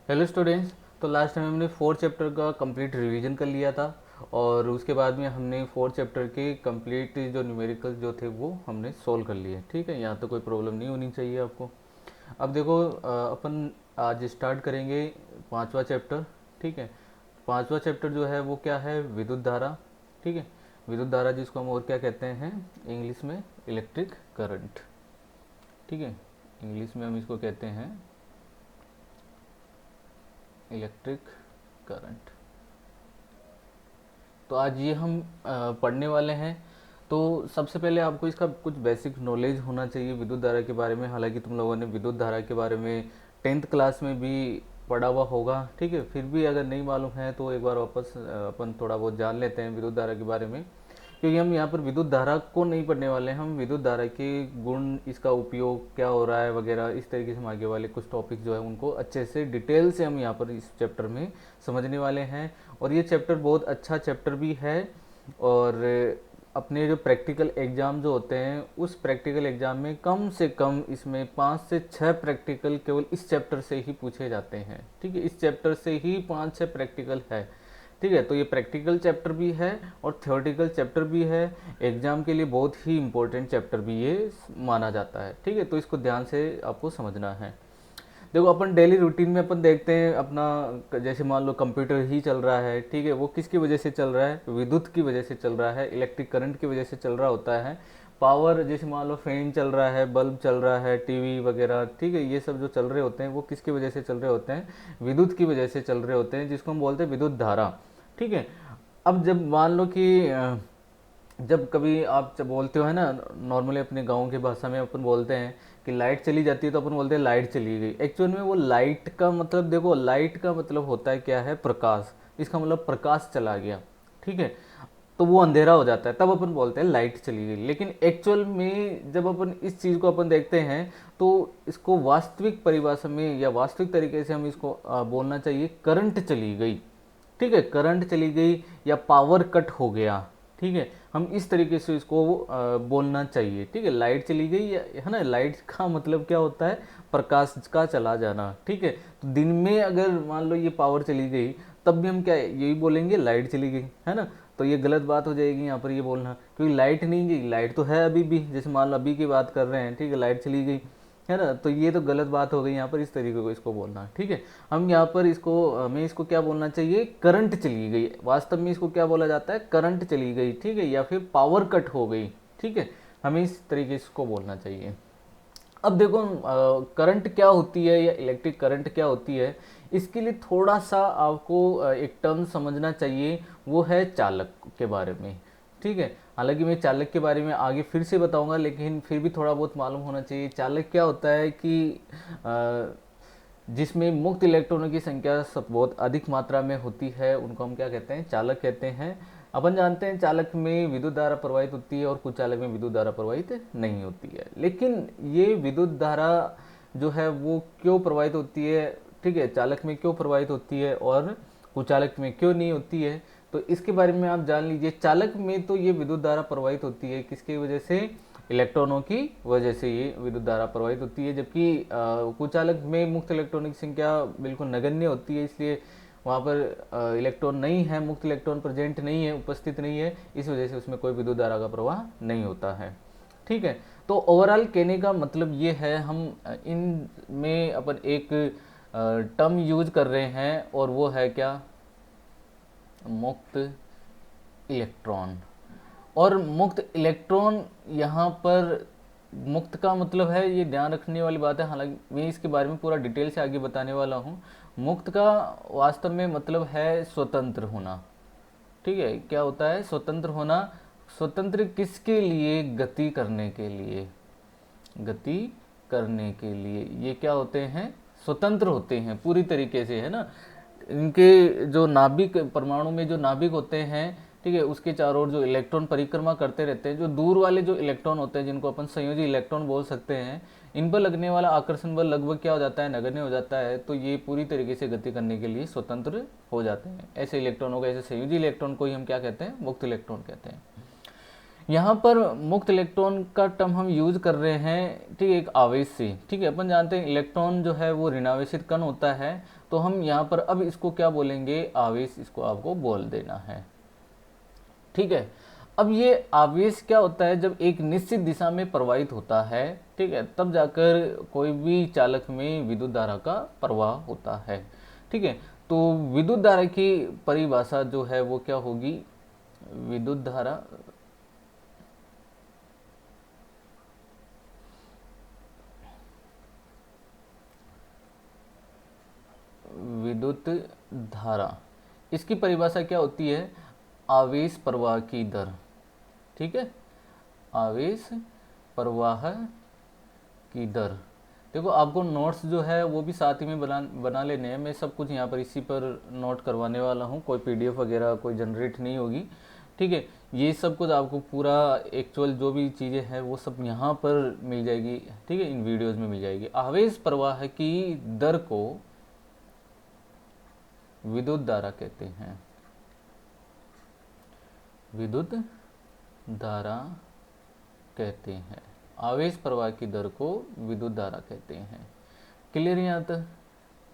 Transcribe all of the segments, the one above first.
Hello students. तो last time हमने fourth chapter का कंप्लीट रिवीजन कर लिया था और उसके बाद में हमने फोर्थ चैप्टर के कंप्लीट जो न्यूमेरिकल जो थे वो हमने सोल्व कर लिए। ठीक है, यहाँ तो कोई प्रॉब्लम नहीं होनी चाहिए आपको। अब देखो अपन आज स्टार्ट करेंगे पांचवा चैप्टर। ठीक है, पांचवा चैप्टर जो है वो क्या है, विद्युत धारा। ठीक है, विद्युत धारा जिसको हम और क्या कहते हैं इंग्लिश में, इलेक्ट्रिक करंट। ठीक है, इंग्लिश में हम इसको कहते हैं इलेक्ट्रिक करंट। तो आज ये हम पढ़ने वाले हैं। तो सबसे पहले आपको इसका कुछ बेसिक नॉलेज होना चाहिए विद्युत धारा के बारे में। हालांकि तुम लोगों ने विद्युत धारा के बारे में टेंथ क्लास में भी पढ़ा हुआ होगा। ठीक है, फिर भी अगर नहीं मालूम है तो एक बार वापस अपन थोड़ा बहुत जान लेते हैं विद्युत धारा के बारे में। क्योंकि हम यहाँ पर विद्युत धारा को नहीं पढ़ने वाले हैं, हम विद्युत धारा के गुण, इसका उपयोग क्या हो रहा है वगैरह, इस तरीके से हम आगे वाले कुछ टॉपिक जो है उनको अच्छे से डिटेल से हम यहाँ पर इस चैप्टर में समझने वाले हैं। और ये चैप्टर बहुत अच्छा चैप्टर भी है। और अपने जो प्रैक्टिकल एग्ज़ाम जो होते हैं उस प्रैक्टिकल एग्ज़ाम में कम से कम इसमें 5 से 6 प्रैक्टिकल केवल इस चैप्टर से ही पूछे जाते हैं। ठीक है, इस चैप्टर से ही 5 6 प्रैक्टिकल है। ठीक है, तो ये प्रैक्टिकल चैप्टर भी है और थ्योरेटिकल चैप्टर भी है। एग्जाम के लिए बहुत ही इंपॉर्टेंट चैप्टर भी ये माना जाता है। ठीक है, तो इसको ध्यान से आपको समझना है। देखो अपन डेली रूटीन में अपन देखते हैं अपना, जैसे मान लो कंप्यूटर ही चल रहा है। ठीक है, वो किसकी वजह से चल रहा है, विद्युत की वजह से चल रहा है, इलेक्ट्रिक करंट की वजह से चल रहा होता है। पावर, जैसे मान लो फैन चल रहा है, बल्ब चल रहा है, टीवी वगैरह, ठीक है, ये सब जो चल रहे होते हैं वो किसकी वजह से चल रहे होते हैं, विद्युत की वजह से चल रहे होते हैं, जिसको हम बोलते हैं विद्युत धारा। ठीक है, अब जब मान लो कि जब कभी आप जब बोलते हो है ना, नॉर्मली अपने गांव की भाषा में अपन बोलते हैं कि लाइट चली जाती है तो अपन बोलते हैं लाइट चली गई। एक्चुअल में वो लाइट का मतलब, देखो लाइट का मतलब होता है क्या है, प्रकाश। इसका मतलब प्रकाश चला गया। ठीक है, तो वो अंधेरा हो जाता है, तब अपन बोलते हैं लाइट चली गई। लेकिन एक्चुअल में जब अपन इस चीज़ को अपन देखते हैं तो इसको वास्तविक परिभाषा में या वास्तविक तरीके से हम इसको बोलना चाहिए करंट चली गई। ठीक है, करंट चली गई या पावर कट हो गया। ठीक है, हम इस तरीके से इसको बोलना चाहिए। ठीक है, लाइट चली गई है ना, लाइट का मतलब क्या होता है, प्रकाश का चला जाना। ठीक है, तो दिन में अगर मान लो ये पावर चली गई तब भी हम क्या यही बोलेंगे, लाइट चली गई, है ना। तो ये गलत बात हो जाएगी यहाँ पर ये बोलना, क्योंकि लाइट नहीं गई, लाइट तो है अभी भी। जैसे मान लो अभी की बात कर रहे हैं, ठीक है, लाइट चली गई, है ना, तो ये तो गलत बात हो गई यहाँ पर, इस तरीके को इसको बोलना। ठीक है, हम यहाँ पर इसको, हमें इसको क्या बोलना चाहिए, करंट चली गई। वास्तव में इसको क्या बोला जाता है, करंट चली गई। ठीक है, या फिर पावर कट हो गई। ठीक है, हमें इस तरीके से इसको बोलना चाहिए। अब देखो करंट क्या होती है या इलेक्ट्रिक करंट क्या होती है, इसके लिए थोड़ा सा आपको एक टर्म समझना चाहिए, वो है चालक के बारे में। ठीक है, हालांकि मैं चालक के बारे में आगे फिर से बताऊंगा, लेकिन फिर भी थोड़ा बहुत मालूम होना चाहिए। चालक क्या होता है कि जिसमें मुक्त इलेक्ट्रॉनों की संख्या सब बहुत अधिक मात्रा में होती है, उनको हम क्या कहते हैं, चालक कहते हैं। अपन जानते हैं चालक में विद्युत धारा प्रवाहित होती है और कुछ चालक में विद्युत धारा प्रवाहित नहीं होती है। लेकिन ये विद्युत धारा जो है वो क्यों प्रवाहित होती है, ठीक है, चालक में क्यों प्रवाहित होती है और कुचालक में क्यों नहीं होती है, तो इसके बारे में आप जान लीजिए। चालक में तो ये विद्युत धारा प्रवाहित होती है किसकी वजह से, इलेक्ट्रॉनों की वजह से ये विद्युत धारा प्रवाहित होती है। जबकि कुचालक में मुक्त इलेक्ट्रॉनों की संख्या बिल्कुल नगण्य होती है, इसलिए वहाँ पर इलेक्ट्रॉन नहीं है, मुक्त इलेक्ट्रॉन प्रेजेंट नहीं है, उपस्थित नहीं है, इस वजह से उसमें कोई विद्युत धारा का प्रवाह नहीं होता है। ठीक है, तो ओवरऑल कहने का मतलब ये है, हम इन में अपन एक टर्म यूज कर रहे हैं और वो है क्या, मुक्त इलेक्ट्रॉन। और मुक्त इलेक्ट्रॉन यहाँ पर, मुक्त का मतलब है, ये ध्यान रखने वाली बात है, हालांकि मैं इसके बारे में पूरा डिटेल से आगे बताने वाला हूँ। मुक्त का वास्तव में मतलब है स्वतंत्र होना। ठीक है, क्या होता है, स्वतंत्र होना। स्वतंत्र किसके लिए, गति करने के लिए, गति करने के लिए ये क्या होते हैं, स्वतंत्र होते हैं पूरी तरीके से, है ना। इनके जो नाभिक, परमाणु में जो नाभिक होते हैं, ठीक है, उसके चारों ओर जो इलेक्ट्रॉन परिक्रमा करते रहते हैं, जो दूर वाले जो इलेक्ट्रॉन होते हैं जिनको अपन संयोजी इलेक्ट्रॉन बोल सकते हैं, इन पर लगने वाला आकर्षण बल लगभग क्या हो जाता है, नगण्य हो जाता है। तो ये पूरी तरीके से गति करने के लिए स्वतंत्र हो जाते हैं। ऐसे इलेक्ट्रॉनों को, ऐसे संयोजी इलेक्ट्रॉन को ही हम क्या कहते हैं, मुक्त इलेक्ट्रॉन कहते हैं। यहाँ पर मुक्त इलेक्ट्रॉन का टर्म हम यूज कर रहे हैं, ठीक है, एक आवेश से। ठीक है, अपन जानते हैं इलेक्ट्रॉन जो है वो ऋणावेशित कण होता है, तो हम यहाँ पर अब इसको क्या बोलेंगे, आवेश, इसको आपको बोल देना है। ठीक है, अब ये आवेश क्या होता है, जब एक निश्चित दिशा में प्रवाहित होता है, ठीक है, तब जाकर कोई भी चालक में विद्युत धारा का प्रवाह होता है। ठीक है, तो विद्युत धारा की परिभाषा जो है वो क्या होगी, विद्युत धारा, विद्युत धारा, इसकी परिभाषा क्या होती है, आवेश प्रवाह की दर। ठीक है, आवेश प्रवाह की दर। देखो आपको नोट्स जो है वो भी साथ ही में बना लेने हैं, मैं सब कुछ यहाँ पर इसी पर नोट करवाने वाला हूँ, कोई पीडीएफ वगैरह कोई जनरेट नहीं होगी। ठीक है, ये सब कुछ आपको पूरा एक्चुअल जो भी चीज़ें हैं वो सब यहाँ पर मिल जाएगी। ठीक है, इन वीडियोज़ में मिल जाएगी। आवेश प्रवाह की दर को विद्युत धारा कहते हैं, विद्युत धारा कहते हैं। आवेश प्रवाह की दर को विद्युत धारा कहते हैं। क्लियर यहाँ तक?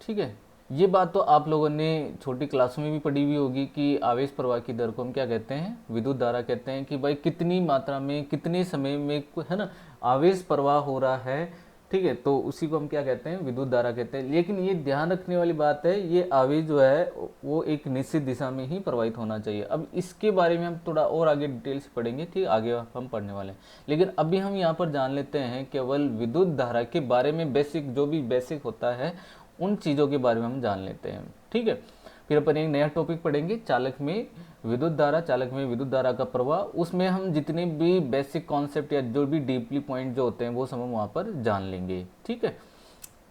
ठीक है, ये बात तो आप लोगों ने छोटी क्लासों में भी पढ़ी हुई होगी कि आवेश प्रवाह की दर को हम क्या कहते हैं, विद्युत धारा कहते हैं। कि भाई कितनी मात्रा में कितने समय में, है ना, आवेश प्रवाह हो रहा है। ठीक है, तो उसी को हम क्या कहते हैं, विद्युत धारा कहते हैं। लेकिन ये ध्यान रखने वाली बात है, ये आवेश जो है वो एक निश्चित दिशा में ही प्रवाहित होना चाहिए। अब इसके बारे में हम थोड़ा और आगे डिटेल से पढ़ेंगे, ठीक, आगे हम पढ़ने वाले हैं। लेकिन अभी हम यहाँ पर जान लेते हैं केवल विद्युत धारा के बारे में, बेसिक जो भी बेसिक होता है उन चीज़ों के बारे में हम जान लेते हैं। ठीक है, फिर अपन एक नया टॉपिक पढ़ेंगे, चालक में विद्युत धारा, चालक में विद्युत धारा का प्रवाह। उसमें हम जितने भी बेसिक कॉन्सेप्ट या जो भी डीपली पॉइंट जो होते हैं वो सब हम वहाँ पर जान लेंगे। ठीक है,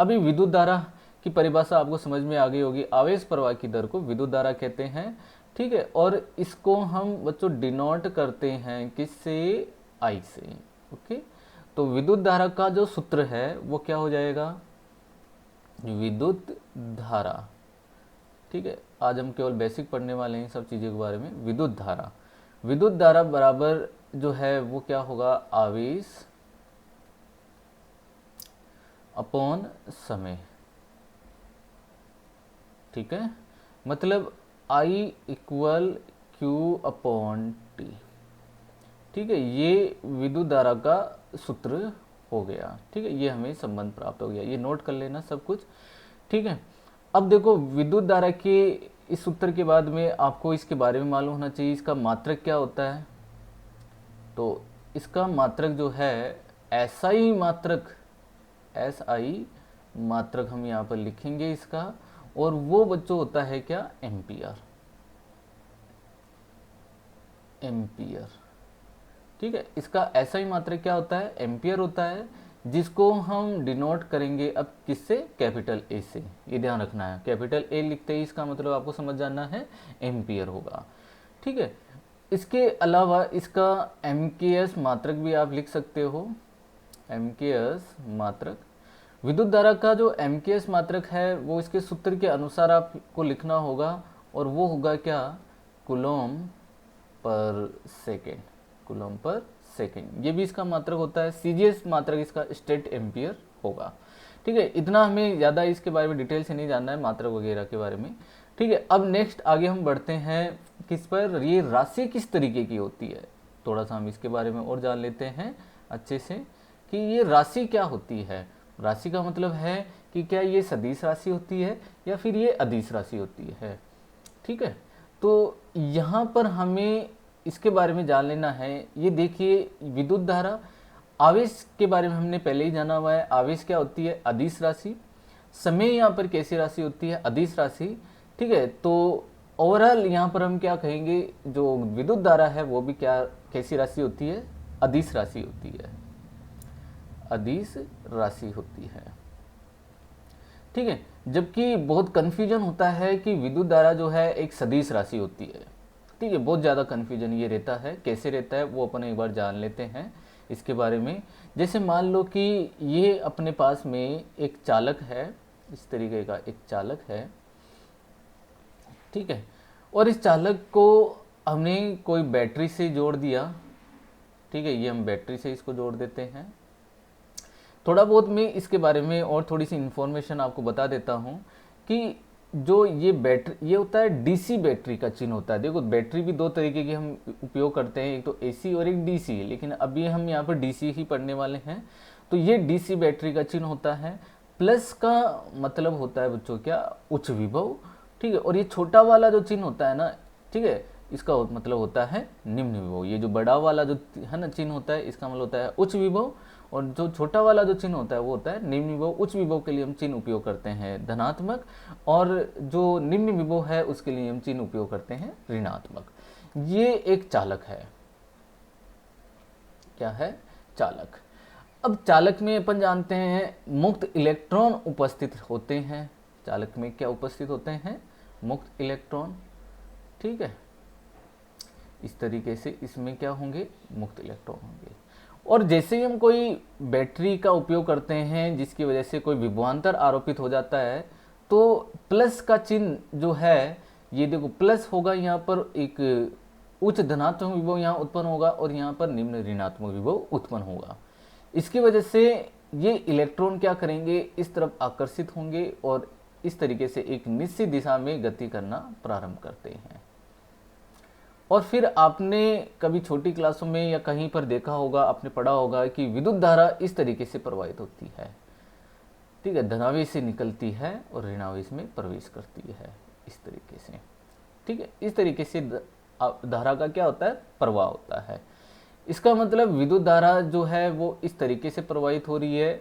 अभी विद्युत धारा की परिभाषा आपको समझ में आ गई होगी। आवेश प्रवाह की दर को विद्युत धारा कहते हैं। ठीक है, और इसको हम बच्चों डिनोट करते हैं किससे, आई से। ओके, तो विद्युत धारा का जो सूत्र है वो क्या हो जाएगा, विद्युत धारा। ठीक है, आज हम केवल बेसिक पढ़ने वाले हैं सब चीज़ों के बारे में। विद्युत धारा, विद्युत धारा बराबर जो है वो क्या होगा, आवेश अपॉन समय। ठीक है, मतलब I equal Q upon T। ठीक है, ये विद्युत धारा का सूत्र हो गया। ठीक है, ये हमें संबंध प्राप्त हो गया, ये नोट कर लेना सब कुछ। ठीक है, अब देखो विद्युत धारा के इस सूत्र के बाद में आपको इसके बारे में मालूम होना चाहिए, इसका मात्रक क्या होता है। तो इसका मात्रक जो है SI मात्रक, SI मात्रक हम यहाँ पर लिखेंगे इसका, और वो बच्चों होता है क्या, एम्पियर, एम्पियर। ठीक है, इसका SI मात्रक क्या होता है, एम्पियर होता है, जिसको हम डिनोट करेंगे अब किससे, कैपिटल ए से। ये ध्यान रखना है, कैपिटल ए लिखते ही इसका मतलब आपको समझ जाना है एम्पियर होगा। ठीक है, इसके अलावा इसका MKS मात्रक भी आप लिख सकते हो, MKS मात्रक। विद्युत धारा का जो MKS मात्रक है वो इसके सूत्र के अनुसार आपको लिखना होगा, और वो होगा क्या, coulomb per second, coulomb per second. ये भी इसका मात्रक होता है। CGS मात्रक इसका स्टेट एम्पियर होगा। ठीक है, इतना हमें ज़्यादा इसके बारे में डिटेल से नहीं जानना है, मात्रक वगैरह के बारे में। ठीक है, अब नेक्स्ट आगे हम बढ़ते हैं किस पर, ये राशि किस तरीके की होती है, थोड़ा सा हम इसके बारे में और जान लेते हैं अच्छे से कि ये राशि क्या होती है। राशि का मतलब है कि क्या ये सदिश राशि होती है या फिर ये अदिश राशि होती है। ठीक है, तो यहाँ पर हमें इसके बारे में जान लेना है। ये देखिए विद्युत धारा, आवेश के बारे में हमने पहले ही जाना हुआ है, आवेश क्या होती है, अदिश राशि। समय यहाँ पर कैसी राशि होती है, अदिश राशि। ठीक है, तो ओवरऑल यहाँ पर हम क्या कहेंगे, जो विद्युत धारा है वो भी क्या, कैसी राशि होती है, अदिश राशि होती है, अदिश राशि होती है। ठीक है, जबकि बहुत कन्फ्यूजन होता है कि विद्युत धारा जो है एक सदिश राशि होती है। ठीक है, बहुत ज़्यादा कन्फ्यूजन ये रहता है, कैसे रहता है वो अपन एक बार जान लेते हैं इसके बारे में। जैसे मान लो कि ये अपने पास में एक चालक है, इस तरीके का एक चालक है। ठीक है, और इस चालक को हमने कोई बैटरी से जोड़ दिया। ठीक है, ये हम बैटरी से इसको जोड़ देते हैं। थोड़ा बहुत मैं इसके बारे में और थोड़ी सी इन्फॉर्मेशन आपको बता देता हूँ कि जो ये बैटरी, ये होता है डीसी बैटरी का चिन्ह होता है। देखो बैटरी भी दो तरीके की हम उपयोग करते हैं, एक तो एसी और एक डीसी, लेकिन अभी हम यहाँ पर डीसी ही पढ़ने वाले हैं। तो ये डीसी बैटरी का चिन्ह होता है। प्लस का मतलब होता है बच्चों क्या, उच्च विभव, ठीक है। और ये छोटा वाला जो चिन्ह होता है ना, ठीक है, इसका मतलब होता है निम्न विभव। ये जो बड़ा वाला जो है ना चिन्ह होता है, इसका मतलब होता है उच्च विभव, और जो छोटा वाला जो चिन्ह होता है वो होता है निम्न विभव। उच्च विभव के लिए हम चिन्ह उपयोग करते हैं धनात्मक, और जो निम्न विभव है उसके लिए हम चिन्ह उपयोग करते हैं ऋणात्मक। ये एक चालक है। क्या है? चालक। अब चालक में अपन जानते हैं मुक्त इलेक्ट्रॉन उपस्थित होते हैं। चालक में क्या उपस्थित होते हैं? मुक्त इलेक्ट्रॉन, ठीक है। इस तरीके से इसमें क्या होंगे? मुक्त इलेक्ट्रॉन होंगे। और जैसे ही हम कोई बैटरी का उपयोग करते हैं जिसकी वजह से कोई विभवांतर आरोपित हो जाता है, तो प्लस का चिन्ह जो है, ये देखो प्लस होगा, यहाँ पर एक उच्च धनात्मक विभव यहाँ उत्पन्न होगा और यहाँ पर निम्न ऋणात्मक विभव उत्पन्न होगा। इसकी वजह से ये इलेक्ट्रॉन क्या करेंगे? इस तरफ आकर्षित होंगे और इस तरीके से एक निश्चित दिशा में गति करना प्रारंभ करते हैं। और फिर आपने कभी छोटी क्लासों में या कहीं पर देखा होगा, आपने पढ़ा होगा कि विद्युत धारा इस तरीके से प्रवाहित होती है, ठीक है। धनावेश से निकलती है और ऋणावेश में प्रवेश करती है, इस तरीके से, ठीक है। इस तरीके से धारा का क्या होता है? प्रवाह होता है। इसका मतलब विद्युत धारा जो है वो इस तरीके से प्रवाहित हो रही है,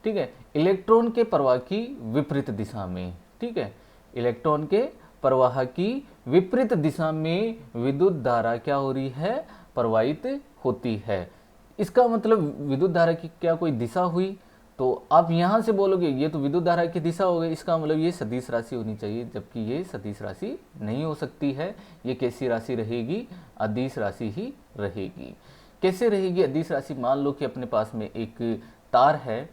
ठीक है, इलेक्ट्रॉन के प्रवाह की विपरीत दिशा में, ठीक है। इलेक्ट्रॉन के प्रवाह की विपरीत दिशा में विद्युत धारा क्या हो रही है? प्रवाहित होती है। इसका मतलब विद्युत धारा की क्या कोई दिशा हुई? तो आप यहाँ से बोलोगे ये तो विद्युत धारा की दिशा हो गई, इसका मतलब ये सदिश राशि होनी चाहिए, जबकि ये सदिश राशि नहीं हो सकती है। ये कैसी राशि रहेगी? अदिश राशि ही रहेगी। कैसे रहेगी अदिश राशि? मान लो कि अपने पास में एक तार है,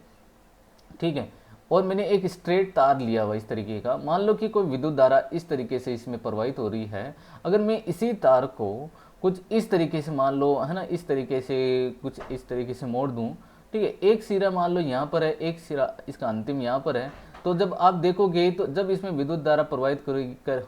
ठीक है, और मैंने एक स्ट्रेट तार लिया हुआ इस तरीके का। मान लो कि कोई विद्युत धारा इस तरीके से इसमें प्रवाहित हो रही है। अगर मैं इसी तार को कुछ इस तरीके से, मान लो है ना, इस तरीके से कुछ इस तरीके से मोड़ दूं, ठीक है, एक सिरा मान लो यहाँ पर है, एक सिरा इसका अंतिम यहाँ पर है, तो जब आप देखोगे तो जब इसमें विद्युत धारा प्रवाहित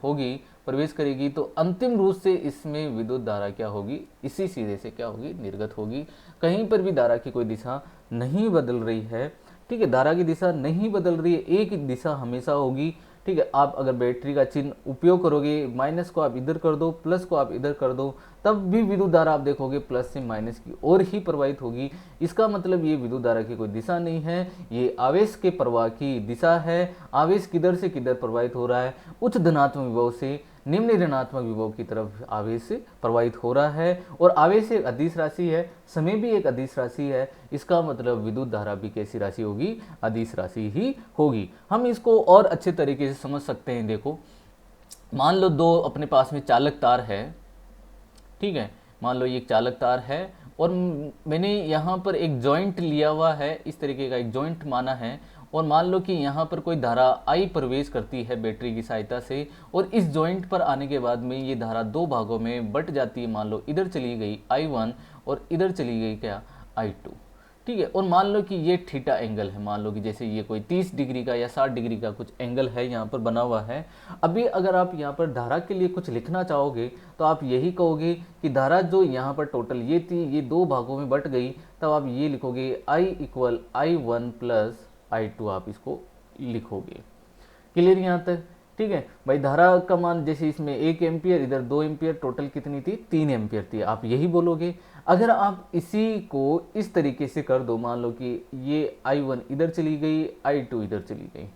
होगी, प्रवेश करेगी, तो अंतिम रूप से इसमें विद्युत धारा क्या होगी? इसी सिरे से क्या होगी? निर्गत होगी। कहीं पर भी धारा की कोई दिशा नहीं बदल रही है, ठीक है, धारा की दिशा नहीं बदल रही है, एक ही दिशा हमेशा होगी, ठीक है। आप अगर बैटरी का चिन्ह उपयोग करोगे, माइनस को आप इधर कर दो, प्लस को आप इधर कर दो, तब भी विद्युत धारा आप देखोगे प्लस से माइनस की ओर ही प्रवाहित होगी। इसका मतलब ये विद्युत धारा की कोई दिशा नहीं है, ये आवेश के प्रवाह की दिशा है। आवेश किधर से किधर प्रवाहित हो रहा है? उच्च धनात्मक विभव से निम्न ऋणात्मक विभव की तरफ आवेश प्रवाहित हो रहा है। और आवेश एक अदिश राशि है, समय भी एक अदिश राशि है। इसका मतलब विद्युत धारा भी कैसी राशि होगी? अदिश राशि ही होगी। हम इसको और अच्छे तरीके से समझ सकते हैं। देखो, मान लो दो अपने पास में चालक तार है, ठीक है, मान लो ये एक चालक तार है और मैंने यहाँ पर एक जॉइंट लिया हुआ है, इस तरीके का एक जॉइंट माना है, और मान लो कि यहाँ पर कोई धारा आई प्रवेश करती है बैटरी की सहायता से, और इस जॉइंट पर आने के बाद में ये धारा दो भागों में बट जाती है। मान लो इधर चली गई I1 और इधर चली गई क्या? I2, ठीक है। और मान लो कि ये थीटा एंगल है, मान लो कि जैसे ये कोई 30 डिग्री का या 60 डिग्री का कुछ एंगल है यहाँ पर बना हुआ है। अभी अगर आप यहाँ पर धारा के लिए कुछ लिखना चाहोगे तो आप यही कहोगे कि धारा जो यहाँ पर टोटल ये थी, ये दो भागों में बट गई, तब आप ये लिखोगे I equal I1 plus I2, आप इसको लिखोगे। क्लियर यहाँ तक? ठीक है भाई, धारा का मान जैसे इसमें 1 एम्पियर, इधर 2 एम्पियर, टोटल कितनी थी? 3 एम्पियर थी, आप यही बोलोगे। अगर आप इसी को इस तरीके से कर दो, मान लो कि ये I1 इधर चली गई, I2 इधर चली गई,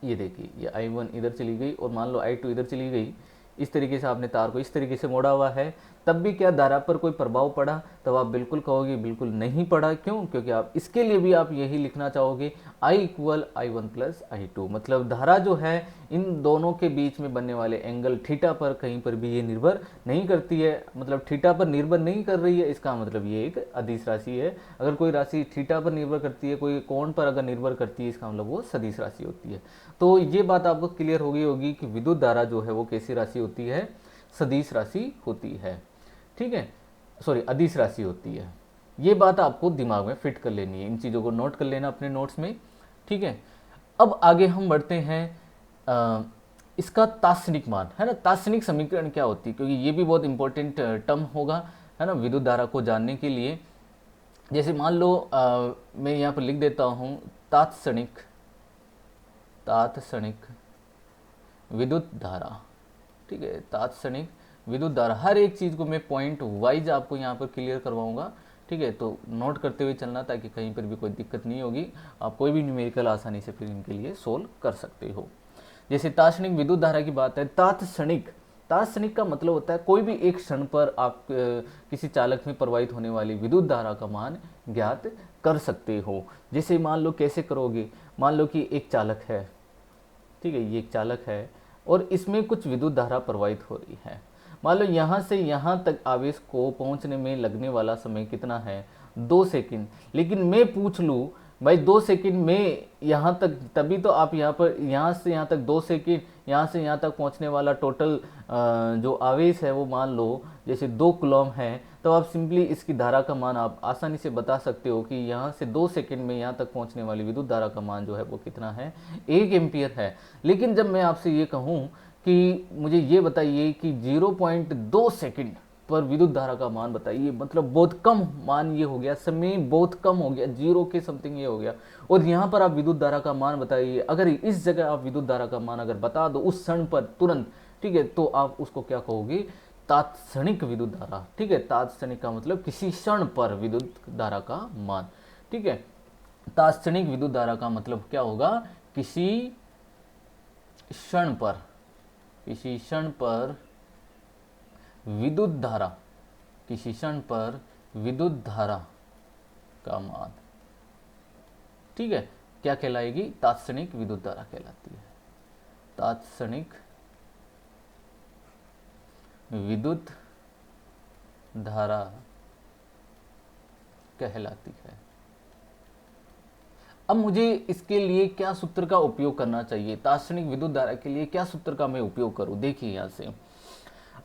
ये देखिए ये I1 इधर चली गई और मान लो I2 इधर चली गई, इस तरीके से आपने तार को इस तरीके से मोड़ा हुआ है, तब भी क्या धारा पर कोई प्रभाव पड़ा? तब आप बिल्कुल कहोगे बिल्कुल नहीं पड़ा। क्यों? क्योंकि आप इसके लिए भी आप यही लिखना चाहोगे I equal I1 plus I2। मतलब धारा जो है इन दोनों के बीच में बनने वाले एंगल थीटा पर कहीं पर भी ये निर्भर नहीं करती है, मतलब थीटा पर निर्भर नहीं कर रही है। इसका मतलब ये एक अदिश राशि है। अगर कोई राशि थीटा पर निर्भर करती है, कोई कोण पर अगर निर्भर करती है, इसका मतलब वो सदिश राशि होती है। तो ये बात आपको क्लियर हो गई होगी कि विद्युत धारा जो है वो कैसी राशि होती है? सदिश राशि होती है। ठीक है, सॉरी अदिश राशि होती है। ये बात आपको दिमाग में फिट कर लेनी है, इन चीज़ों को नोट कर लेना अपने नोट्स में, ठीक है। अब आगे हम बढ़ते हैं इसका तात्क्षणिक मान, है ना। तात्क्षणिक समीकरण क्या होती है, क्योंकि ये भी बहुत इंपॉर्टेंट टर्म होगा, है ना, विद्युत धारा को जानने के लिए। जैसे मान लो मैं यहाँ पर लिख देता हूँ तात्क्षणिक तात्क्षणिक विद्युत धारा, ठीक है। तात्क्षणिक विद्युत धारा, हर एक चीज़ को मैं पॉइंट वाइज आपको यहाँ पर क्लियर करवाऊंगा, ठीक है। तो नोट करते हुए चलना, ताकि कहीं पर भी कोई दिक्कत नहीं होगी, आप कोई भी न्यूमेरिकल आसानी से फिर इनके लिए सोल्व कर सकते हो। जैसे तात्क्षणिक विद्युत धारा की बात है, तात्क्षणिक, तात्क्षणिक का मतलब होता है कोई भी एक क्षण पर आप किसी चालक में प्रवाहित होने वाली विद्युत धारा का मान ज्ञात कर सकते हो। जैसे मान लो कैसे करोगे, मान लो कि एक चालक है, ठीक है, ये एक चालक है और इसमें कुछ विद्युत धारा प्रवाहित हो रही है। मान लो यहाँ से यहाँ तक आवेश को पहुँचने में लगने वाला समय कितना है, 2 सेकंड। लेकिन मैं पूछ लूँ भाई 2 सेकंड में यहाँ तक, तभी तो आप यहाँ पर यहाँ से यहाँ तक 2 सेकंड, यहाँ से यहाँ तक पहुँचने वाला टोटल जो आवेश है वो मान लो जैसे 2 कूलम है, तो आप सिंपली इसकी धारा का मान आप आसानी से बता सकते हो कि यहाँ से 2 सेकंड में यहाँ तक पहुँचने वाली विद्युत धारा का मान जो है वो कितना है, 1 एम्पियर है। लेकिन जब मैं आपसे ये कहूँ कि मुझे ये बताइए कि 0.2 सेकंड पर विद्युत धारा का मान बताइए, मतलब बहुत कम मान ये हो गया, समय बहुत कम हो गया, 0 के समथिंग ये हो गया। और यहाँ पर आप विद्युत धारा का मान बताइए, अगर इस जगह आप विद्युत धारा का मान अगर बता दो उस क्षण पर तुरंत, ठीक है, तो आप उसको क्या कहोगे, तात्क्षणिक विद्युत धारा, ठीक है। तात्क्षणिक का मतलब किसी क्षण पर विद्युत धारा का मान, ठीक है। तात्क्षणिक विद्युत धारा का मतलब क्या होगा, किसी क्षण पर, किसी क्षण पर विद्युत धारा, किसी क्षण पर विद्युत धारा का मान, ठीक है, क्या कहलाएगी, तात्क्षणिक विद्युत धारा कहलाती है। तात्क्षणिक विद्युत धारा कहलाती है। अब मुझे इसके लिए क्या सूत्र का उपयोग करना चाहिए, तात्क्षणिक विद्युत धारा के लिए क्या सूत्र का मैं उपयोग करूं। देखिए यहाँ से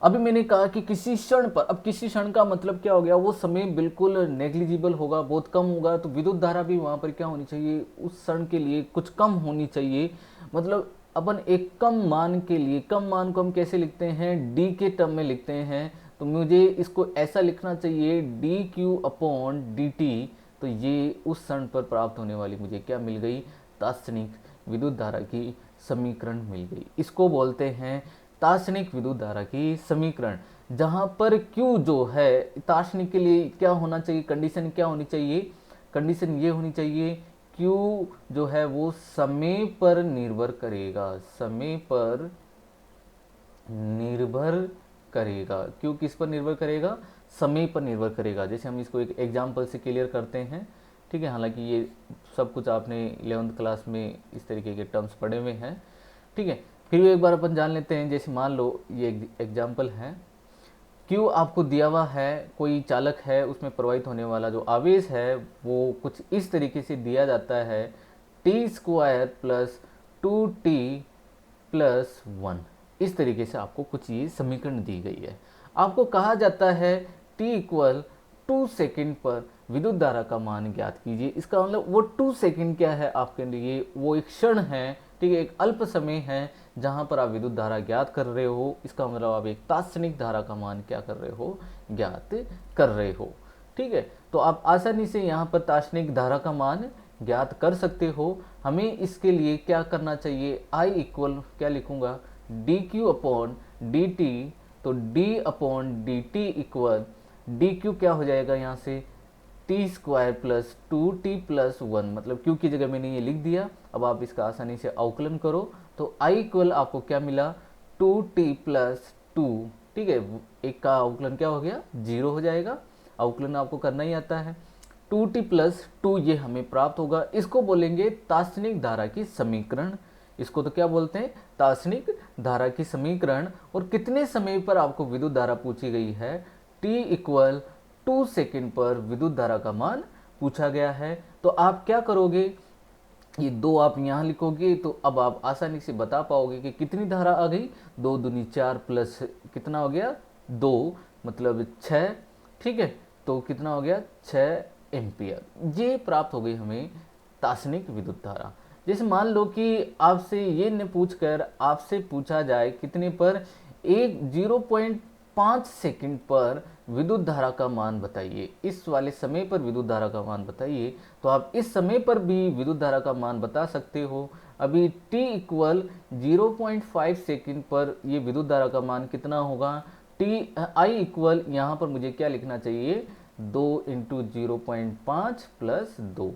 अभी मैंने कहा कि किसी क्षण पर, अब किसी क्षण का मतलब क्या हो गया, वो समय बिल्कुल नेग्लिजिबल होगा, बहुत कम होगा, तो विद्युत धारा भी वहाँ पर क्या होनी चाहिए, उस क्षण के लिए कुछ कम होनी चाहिए। मतलब अपन एक कम मान के लिए, कम मान को हम कैसे लिखते हैं, डी के टर्म में लिखते हैं, तो मुझे इसको ऐसा लिखना चाहिए D Q upon D T. तो ये उस क्षण पर प्राप्त होने वाली मुझे क्या मिल गई, तात्क्षणिक विद्युत धारा की समीकरण मिल गई। इसको बोलते हैं तात्क्षणिक विद्युत धारा की समीकरण, जहां पर Q जो है तात्क्षणिक के लिए क्या होना चाहिए, कंडीशन क्या होनी चाहिए, कंडीशन ये होनी चाहिए Q जो है वो समय पर निर्भर करेगा, समय पर निर्भर करेगा। Q किस पर निर्भर करेगा, समय पर निर्भर करेगा। जैसे हम इसको एक एग्जाम्पल से क्लियर करते हैं, ठीक है। हालांकि ये सब कुछ आपने 11th क्लास में इस तरीके के टर्म्स पढ़े हुए हैं, ठीक है। फिर भी एक बार अपन जान लेते हैं। जैसे मान लो ये एग्जाम्पल है, Q आपको दिया हुआ है, कोई चालक है, उसमें प्रवाहित होने वाला जो आवेश है वो कुछ इस तरीके से दिया जाता है, t² प्लस 2t प्लस 1। इस तरीके से आपको कुछ ये समीकरण दी गई है। आपको कहा जाता है t इक्वल 2 सेकेंड पर विद्युत धारा का मान ज्ञात कीजिए। इसका मतलब वो 2 सेकेंड क्या है आपके लिए, वो एक क्षण है, ठीक है, एक अल्प समय है जहां पर आप विद्युत धारा ज्ञात कर रहे हो। इसका मतलब आप एक तात्क्षणिक धारा का मान क्या कर रहे हो, ज्ञात कर रहे हो, ठीक है। तो आप आसानी से यहाँ पर तात्क्षणिक धारा का मान ज्ञात कर सकते हो। हमें इसके लिए क्या करना चाहिए, I इक्वल क्या लिखूंगा, D Q upon D T. तो d upon D T equal D Q क्या हो जाएगा यहाँ से, t² प्लस 2t प्लस 1, मतलब q की जगह मैंने ये लिख दिया। अब आप इसका आसानी से अवकलन करो तो I इक्वल आपको क्या मिला, 2t प्लस 2, ठीक है। एक का अवकलन क्या हो गया, 0 हो जाएगा, अवकलन आपको करना ही आता है। 2t प्लस 2 ये हमें प्राप्त होगा। इसको बोलेंगे तात्क्षणिक धारा की समीकरण। इसको तो क्या बोलते हैं, तात्क्षणिक धारा की समीकरण। और कितने समय पर आपको विद्युत धारा पूछी गई है, t इक्वल 2 सेकेंड पर विद्युत धारा का मान पूछा गया है। तो आप क्या करोगे, ये 2 आप यहाँ लिखोगे, तो अब आप आसानी से बता पाओगे कि कितनी धारा आ गई, 2 दूनी 4 प्लस कितना हो गया 2, मतलब 6, ठीक है, तो कितना हो गया 6 एम्पियर। ये प्राप्त हो गई हमें तात्क्षणिक विद्युत धारा। जैसे मान लो कि आपसे ये न पूछ कर आपसे पूछा जाए कितने पर, एक 0.5 सेकंड पर विद्युत धारा का मान बताइए, इस वाले समय पर विद्युत धारा का मान बताइए, तो आप इस समय पर भी विद्युत धारा का मान बता सकते हो। अभी t इक्वल 0.5 सेकंड पर ये विद्युत धारा का मान कितना होगा, आई इक्वल, यहाँ पर मुझे क्या लिखना चाहिए, 2 इंटू 0.5 प्लस 2,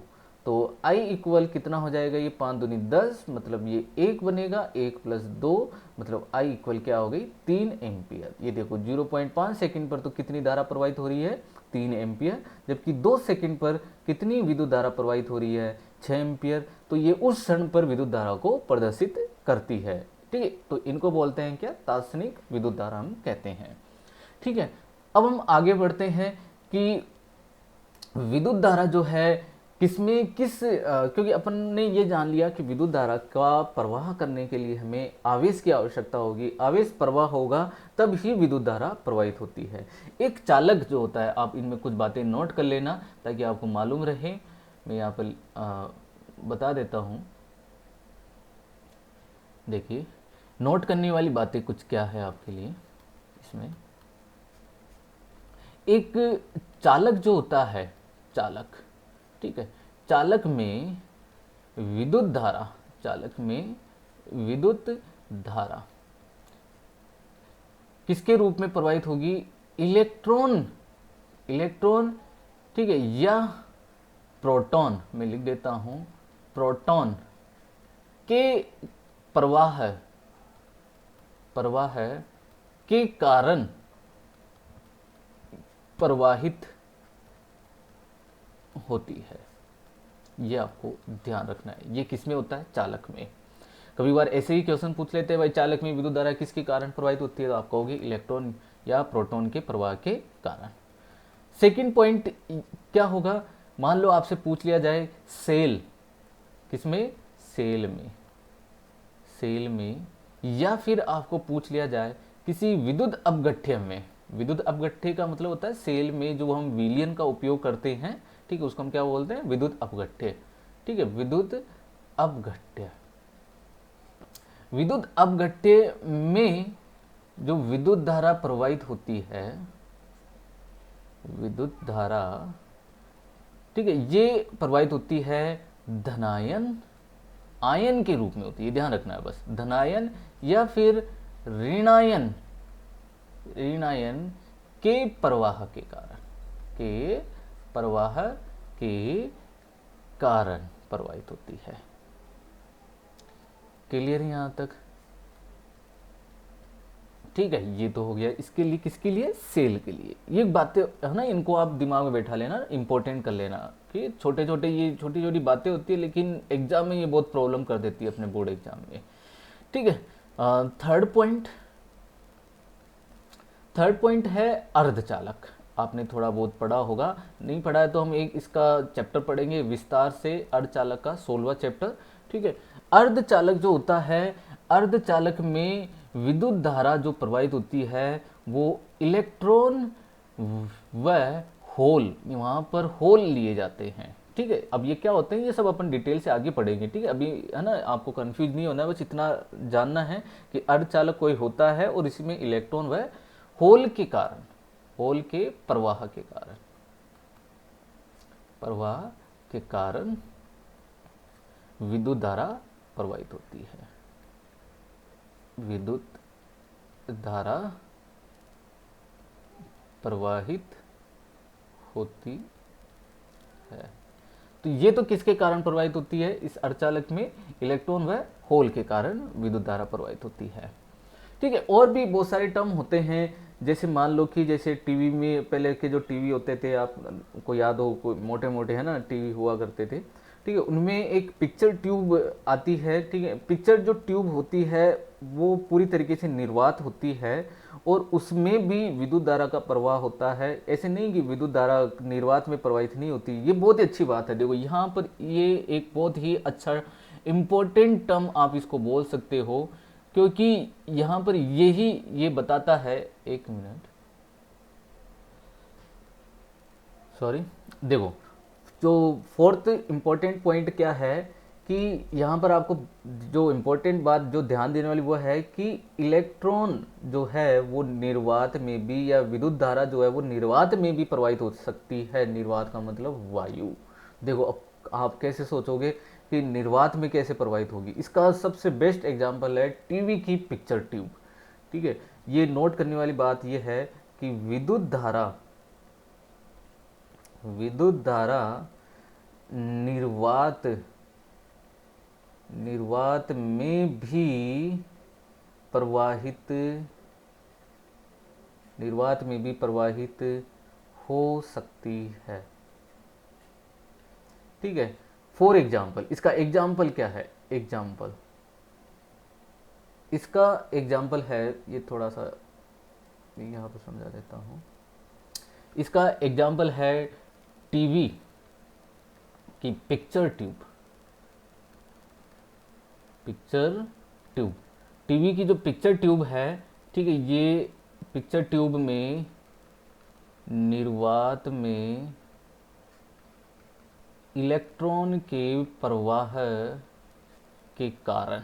तो आई इक्वल कितना हो जाएगा, ये 5 दूनी 10, मतलब ये 1 बनेगा, 1 प्लस 2, मतलब आई इक्वल क्या हो गई 3 एम्पियर। ये देखो 0.5 सेकंड पर तो कितनी धारा प्रवाहित हो रही है, 3 एम्पियर, जबकि 2 सेकंड पर कितनी विद्युत धारा प्रवाहित हो रही है, 6 एम्पियर। तो ये उस क्षण पर विद्युत धारा को प्रदर्शित करती है। ठीक है, तो इनको बोलते हैं क्या, तात्क्षणिक विद्युत धारा हम कहते हैं। ठीक है, अब हम आगे बढ़ते हैं कि विद्युत धारा जो है किसमें क्योंकि अपन ने ये जान लिया कि विद्युत धारा का प्रवाह करने के लिए हमें आवेश की आवश्यकता होगी, आवेश प्रवाह होगा तब ही विद्युत धारा प्रवाहित होती है। एक चालक जो होता है, आप इनमें कुछ बातें नोट कर लेना ताकि आपको मालूम रहे। मैं यहाँ पर बता देता हूँ, देखिए नोट करने वाली बातें कुछ क्या है आपके लिए इसमें। एक चालक जो होता है, चालक, ठीक है, चालक में विद्युत धारा, चालक में विद्युत धारा किसके रूप में प्रवाहित होगी, इलेक्ट्रॉन, इलेक्ट्रॉन, ठीक है, या प्रोटॉन, मैं लिख देता हूं, प्रोटॉन के प्रवाह, प्रवाह के कारण प्रवाहित होती है। ये आपको ध्यान रखना है। ये किस में होता है, चालक में। कभी बार ऐसे ही क्वेश्चन पूछ लेते हैं, भाई चालक में विद्युत धारा किसके कारण प्रवाहित होती है, तो आप कहोगे इलेक्ट्रॉन या प्रोटॉन के प्रवाह के कारण। सेकंड पॉइंट क्या होगा, मान लो आपसे पूछ लिया जाए सेल, किसमें, सेल में, सेल में, या फिर आपको पूछ लिया जाए किसी विद्युत अपघट्य में। विद्युत अपघट्य का मतलब होता है सेल में जो हम विलयन का उपयोग करते हैं, ठीक है, उसको हम क्या बोलते हैं, विद्युत अपघट्य। ठीक है, विद्युत अपघट्य। विद्युत अपघट्य में जो विद्युत धारा प्रवाहित होती है, विद्युत धारा, ठीक है, ये प्रवाहित होती है धनायन आयन के रूप में होती है, ध्यान रखना है बस, धनायन या फिर ऋणायन, ऋणायन के प्रवाह के कारण, के प्रवाह के कारण प्रवाहित होती है। क्लियर यहां तक, ठीक है, ये तो हो गया इसके लिए, किसके लिए, सेल के लिए। ये बातें है ना, इनको आप दिमाग में बैठा लेना, इंपॉर्टेंट कर लेना कि छोटे छोटे, ये छोटी छोटी बातें होती है लेकिन एग्जाम में ये बहुत प्रॉब्लम कर देती है अपने बोर्ड एग्जाम में। ठीक है, थर्ड पॉइंट, थर्ड पॉइंट है अर्धचालक। आपने थोड़ा बहुत पढ़ा होगा, नहीं पढ़ा है तो हम एक इसका चैप्टर पढ़ेंगे विस्तार से, अर्धचालक का 16वां चैप्टर। ठीक है, अर्धचालक जो होता है, अर्धचालक में विद्युत धारा जो प्रवाहित होती है वो इलेक्ट्रॉन व होल, वहां पर होल लिए जाते हैं। ठीक है, अब ये क्या होते हैं, ये सब अपन डिटेल से आगे पढ़ेंगे। ठीक है, अभी है ना, आपको कंफ्यूज नहीं होना है, बस इतना जानना है कि अर्धचालक कोई होता है और इसमें इलेक्ट्रॉन व होल के कारण, होल के प्रवाह के कारण, प्रवाह के कारण विद्युत धारा प्रवाहित होती है, विद्युत धारा प्रवाहित होती है। तो ये तो किसके कारण प्रवाहित होती है, इस अर्धचालक में इलेक्ट्रॉन व होल के कारण विद्युत धारा प्रवाहित होती है। ठीक है, और भी बहुत सारे टर्म होते हैं, जैसे मान लो कि जैसे टीवी में, पहले के जो टीवी होते थे, आपको याद हो, कोई मोटे मोटे है ना टीवी हुआ करते थे। ठीक है, उनमें एक पिक्चर ट्यूब आती है। ठीक है, पिक्चर जो ट्यूब होती है वो पूरी तरीके से निर्वात होती है और उसमें भी विद्युत धारा का प्रवाह होता है। ऐसे नहीं कि विद्युत धारा निर्वात में प्रवाहित नहीं होती, ये बहुत ही अच्छी बात है। देखो यहाँ पर ये एक बहुत ही अच्छा इम्पोर्टेंट टर्म आप इसको बोल सकते हो, क्योंकि यहाँ पर यही ये बताता है, एक मिनट, सॉरी, देखो, जो फोर्थ इम्पोर्टेंट पॉइंट क्या है कि यहाँ पर आपको जो इम्पोर्टेंट बात जो ध्यान देने वाली वो है कि इलेक्ट्रॉन जो है वो निर्वात में भी, या विद्युत धारा जो है वो निर्वात में भी प्रवाहित हो सकती है। निर्वात का मतलब वायु। देखो, अब आप कैसे सोचोगे कि निर्वात में कैसे प्रवाहित होगी? इसका सबसे बेस्ट एग्जांपल है टीवी की पिक्चर ट्यूब। ठीक है, ये नोट करने वाली बात ये है कि विद्युत धारा निर्वात निर्वात में भी प्रवाहित निर्वात में भी प्रवाहित हो सकती है। ठीक है, फॉर एग्जाम्पल, इसका एग्जाम्पल क्या है? इसका एग्जाम्पल है, ये थोड़ा सा यहाँ पर समझा देता हूँ। इसका एग्जाम्पल है टीवी की पिक्चर ट्यूब। टीवी की जो पिक्चर ट्यूब है, ठीक है, ये पिक्चर ट्यूब में निर्वात में इलेक्ट्रॉन के प्रवाह के कारण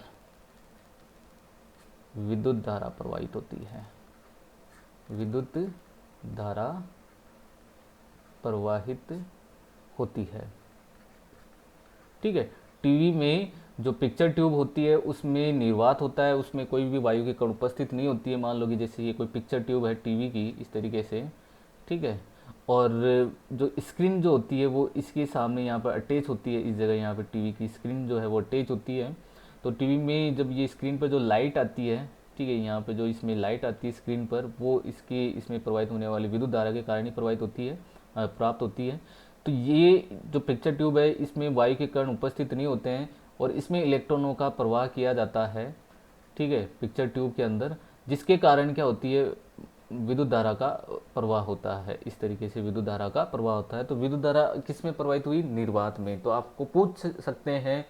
विद्युत धारा प्रवाहित होती है। विद्युत धारा प्रवाहित होती है। ठीक है, टीवी में जो पिक्चर ट्यूब होती है उसमें निर्वात होता है, उसमें कोई भी वायु की कण उपस्थित नहीं होती है। मान लो कि जैसे ये कोई पिक्चर ट्यूब है टीवी की, इस तरीके से। ठीक है, और जो स्क्रीन जो होती है वो इसके सामने यहाँ पर अटैच होती है। इस जगह यहाँ पर टीवी की स्क्रीन जो है वो अटैच होती है। तो टीवी में जब ये स्क्रीन पर जो लाइट आती है, ठीक है, यहाँ पे जो इसमें लाइट आती है स्क्रीन पर, वो इसमें प्रवाहित होने वाली विद्युत धारा के कारण ही प्रवाहित होती है, प्राप्त होती है। तो ये जो पिक्चर ट्यूब है इसमें वायु के कण उपस्थित नहीं होते हैं और इसमें इलेक्ट्रॉनों का प्रवाह किया जाता है। ठीक है, पिक्चर ट्यूब के अंदर, जिसके कारण क्या होती है, विद्युत धारा का प्रवाह होता है। इस तरीके से विद्युत धारा का प्रवाह होता है। तो विद्युत धारा किस में प्रवाहित हुई? निर्वात में। तो आपको पूछ सकते हैं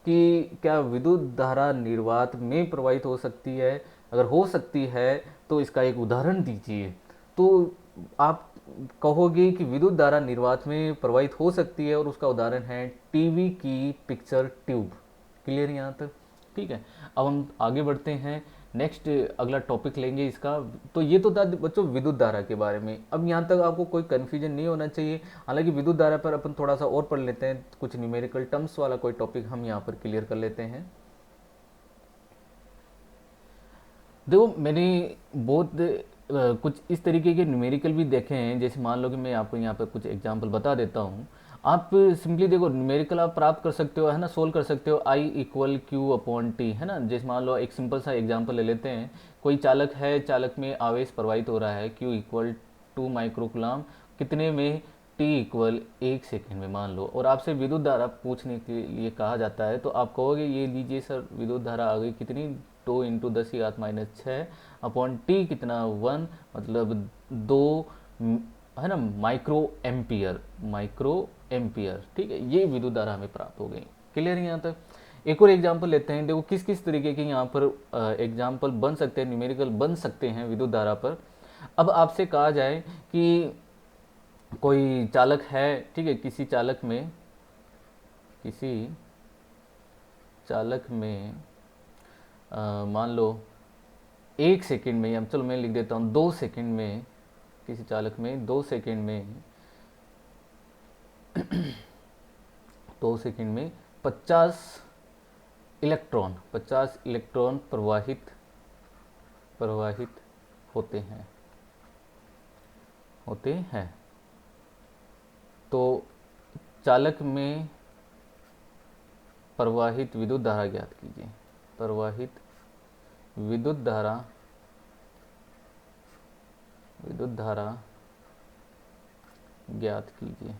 कि क्या विद्युत धारा निर्वात में प्रवाहित हो सकती है? अगर हो सकती है तो इसका एक उदाहरण दीजिए। तो आप कहोगे कि विद्युत धारा निर्वात में प्रवाहित हो सकती है और उसका उदाहरण है टीवी की पिक्चर ट्यूब। क्लियर यहाँ तक? ठीक है, अब हम आगे बढ़ते हैं। नेक्स्ट अगला टॉपिक लेंगे इसका। तो ये तो था बच्चों विद्युत धारा के बारे में। अब यहाँ तक आपको कोई कन्फ्यूजन नहीं होना चाहिए। हालांकि विद्युत धारा पर अपन थोड़ा सा और पढ़ लेते हैं, कुछ न्यूमेरिकल टर्म्स वाला कोई टॉपिक हम यहाँ पर क्लियर कर लेते हैं। देखो, मैंने बहुत कुछ इस तरीके के न्यूमेरिकल भी देखे हैं। जैसे मान लो कि मैं आपको यहाँ पर कुछ एग्जांपल बता देता हूँ। आप सिंपली देखो, न्यूमेरिकल आप प्राप्त कर सकते हो, है ना, सोल्व कर सकते हो। I equal Q upon T, है ना। जैसे मान लो एक सिंपल सा एग्जांपल ले लेते हैं। कोई चालक है, चालक में आवेश प्रवाहित हो रहा है, Q इक्वल 2 माइक्रोकुलाम, कितने में? T इक्वल 1 सेकेंड में मान लो। और आपसे विद्युत धारा पूछने के लिए कहा जाता है, तो आप कहोगे ये लीजिए सर, विद्युत धारा आ गई कितनी? 2 इंटू 10⁻⁶ अपॉन टी कितना? 1, मतलब 2, है ना, माइक्रो एम्पियर। ठीक है, ये विद्युत धारा हमें प्राप्त हो गई। क्लियर यहाँ तक? एक और एग्जांपल लेते हैं। देखो किस किस तरीके के यहाँ पर एग्जांपल बन सकते हैं, न्यूमेरिकल बन सकते हैं विद्युत धारा पर। अब आपसे कहा जाए कि कोई चालक है, ठीक है, किसी चालक में मान लो 1 सेकेंड में, या चलो मैं लिख देता हूँ 2 सेकेंड में, किसी चालक में 2 सेकेंड में 2 सेकेंड में 50 इलेक्ट्रॉन प्रवाहित होते हैं। तो चालक में प्रवाहित विद्युत धारा ज्ञात कीजिए। प्रवाहित विद्युत धारा ज्ञात कीजिए।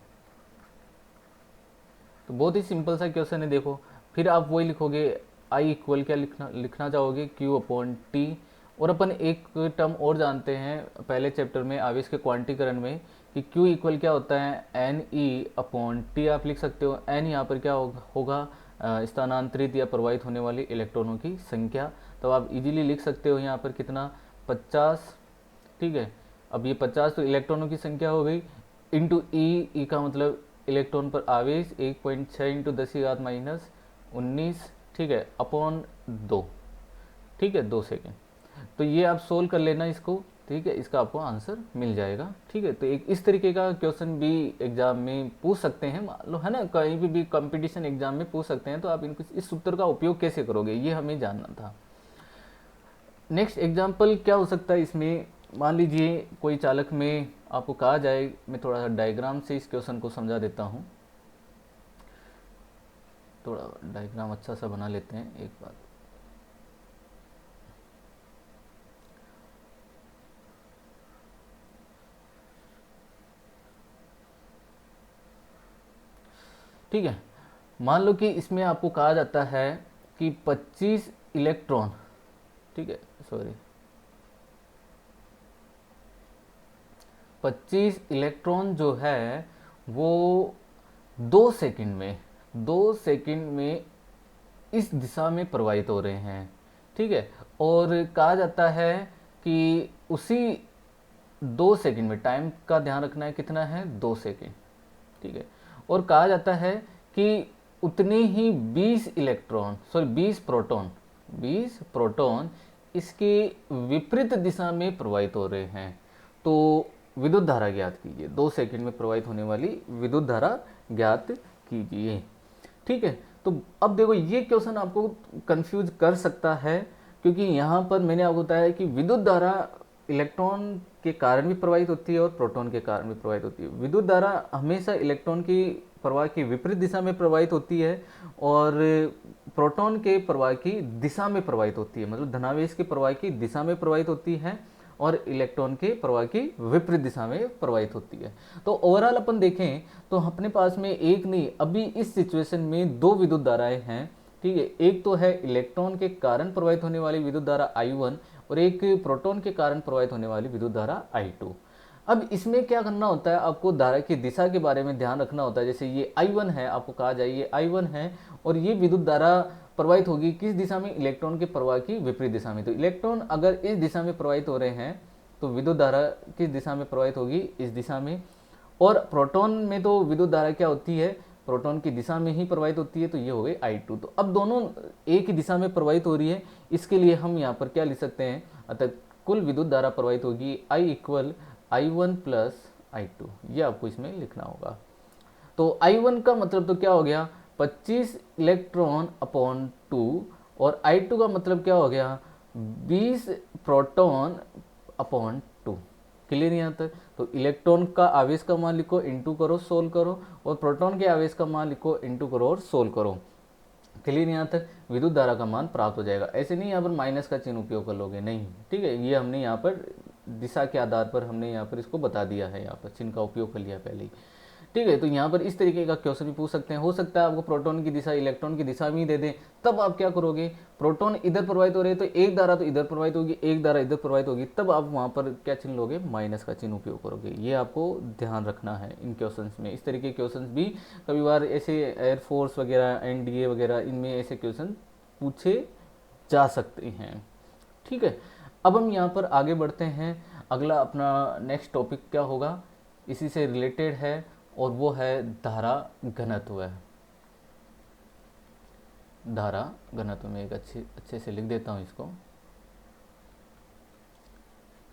तो बहुत ही सिंपल सा क्वेश्चन है। देखो, फिर आप वही लिखोगे, I इक्वल क्या लिखना चाहोगे? Q upon T. और अपन एक टर्म और जानते हैं पहले चैप्टर में आवेश के क्वांटीकरण में, कि Q इक्वल क्या होता है? Ne अपॉन टी आप लिख सकते हो। N यहाँ पर क्या होगा? स्थानांतरित या प्रवाहित होने वाली इलेक्ट्रॉनों की संख्या। तो आप इजीली लिख सकते हो यहाँ पर कितना? 50। ठीक है, अब ये 50 तो इलेक्ट्रॉनों की संख्या हो गई। इंटू ई, ई का मतलब इलेक्ट्रॉन पर आवेश 1.6 इंटू 10⁻⁻19, ठीक है, अपॉन 2, ठीक है, 2 सेकेंड। तो ये आप सोल्व कर लेना इसको, ठीक है, इसका आपको आंसर मिल जाएगा, ठीक है। तो एक इस तरीके का क्वेश्चन भी एग्जाम में पूछ सकते हैं, मान लो, है ना, कहीं भी कंपटीशन एग्जाम में पूछ सकते हैं, तो आप इनको इस सूत्र का उपयोग कैसे करोगे ये हमें जानना था। नेक्स्ट एग्जाम्पल क्या हो सकता है इसमें, मान लीजिए कोई चालक में आपको कहा जाए, मैं थोड़ा सा डायग्राम से इस क्वेश्चन को समझा देता हूँ, थोड़ा डायग्राम अच्छा सा बना लेते हैं एक बार। ठीक है, मान लो कि इसमें आपको कहा जाता है कि 25 इलेक्ट्रॉन, ठीक है, सॉरी, 25 इलेक्ट्रॉन जो है वो 2 सेकंड में इस दिशा में प्रवाहित हो रहे हैं, ठीक है। और कहा जाता है कि उसी 2 सेकंड में, टाइम का ध्यान रखना है, कितना है, 2 सेकंड, ठीक है। और कहा जाता है कि उतने ही 20 प्रोटॉन इसके विपरीत दिशा में प्रवाहित हो रहे हैं। तो विद्युत धारा ज्ञात कीजिए, 2 सेकंड में प्रवाहित होने वाली विद्युत धारा ज्ञात कीजिए, ठीक है। तो अब देखो ये क्वेश्चन आपको कंफ्यूज कर सकता है, क्योंकि यहाँ पर मैंने आपको बताया कि विद्युत धारा इलेक्ट्रॉन के कारण भी प्रवाहित होती है और प्रोटॉन के कारण भी प्रवाहित होती है। विद्युत धारा हमेशा इलेक्ट्रॉन की प्रवाह की विपरीत दिशा में प्रवाहित होती है और प्रोटॉन के प्रवाह की दिशा में प्रवाहित होती है, मतलब धनावेश के प्रवाह की दिशा में प्रवाहित होती है और इलेक्ट्रॉन के प्रवाह की विपरीत दिशा में प्रवाहित होती है। तो ओवरऑल अपन देखें तो अपने पास में एक नहीं, अभी इस सिचुएशन में 2 विद्युत धाराएं हैं, ठीक है। एक तो है इलेक्ट्रॉन के कारण प्रवाहित होने वाली विद्युत धारा I1 और एक प्रोटॉन के कारण प्रवाहित होने वाली विद्युत धारा I2। अब इसमें क्या करना होता है, आपको धारा की दिशा के बारे में ध्यान रखना होता है। जैसे ये I1 है, आपको कहा जाए ये I1 है और ये विद्युत धारा प्रवाहित होगी किस दिशा में, इलेक्ट्रॉन के प्रवाह की विपरीत दिशा में। तो इलेक्ट्रॉन अगर इस दिशा में प्रवाहित हो रहे हैं तो विद्युत धारा किस दिशा में प्रवाहित होगी, इस दिशा में। और प्रोटॉन में तो विद्युत धारा क्या होती है, प्रोटॉन की दिशा में ही प्रवाहित होती है, तो ये हो गई I2। तो अब दोनों एक ही दिशा में प्रवाहित हो रही है, इसके लिए हम यहाँ पर क्या लिख सकते हैं, अतः कुल विद्युत धारा प्रवाहित होगी I equal I1 plus I2, ये आपको इसमें लिखना होगा। तो I1 का मतलब तो क्या हो गया, 25 इलेक्ट्रॉन अपॉन 2, और I2 का मतलब क्या हो गया, 20 प्रोटॉन अपॉन 2। क्लियर यहाँ तक। तो इलेक्ट्रॉन का आवेश का मान लिखो, इंटू करो, सोल्व करो, और प्रोटॉन के आवेश का मान लिखो, इंटू करो और सोल्व करो। क्लियर यहाँ तक। विद्युत धारा का मान प्राप्त हो जाएगा। ऐसे नहीं यहाँ पर माइनस का चिन्ह उपयोग कर लोगे, नहीं, ठीक है। ये हमने यहाँ पर दिशा के आधार पर हमने यहाँ पर इसको बता दिया है, यहाँ पर चिन्ह का उपयोग कर लिया पहले ही, ठीक है। तो यहाँ पर इस तरीके का क्वेश्चन भी पूछ सकते हैं। हो सकता है आपको प्रोटॉन की दिशा इलेक्ट्रॉन की दिशा में ही दे दें, तब आप क्या करोगे, प्रोटॉन इधर प्रवाहित हो रहे हैं तो एक धारा तो इधर प्रवाहित होगी, एक धारा इधर प्रवाहित होगी, तब आप वहाँ पर क्या चिन्ह लोगे, माइनस का चिन्ह उपयोग करोगे। ये आपको ध्यान रखना है इन क्वेश्चंस में। इस तरीके के क्वेश्चंस भी कभी बार ऐसे एयरफोर्स वगैरह, एनडीए वगैरह, इनमें ऐसे क्वेश्चन पूछे जा सकते हैं, ठीक है। अब हम यहाँ पर आगे बढ़ते हैं। अगला अपना नेक्स्ट टॉपिक क्या होगा, इसी से रिलेटेड है, और वो है धारा घनत्व है। धारा घनत्व में एक अच्छे से लिख देता हूँ इसको,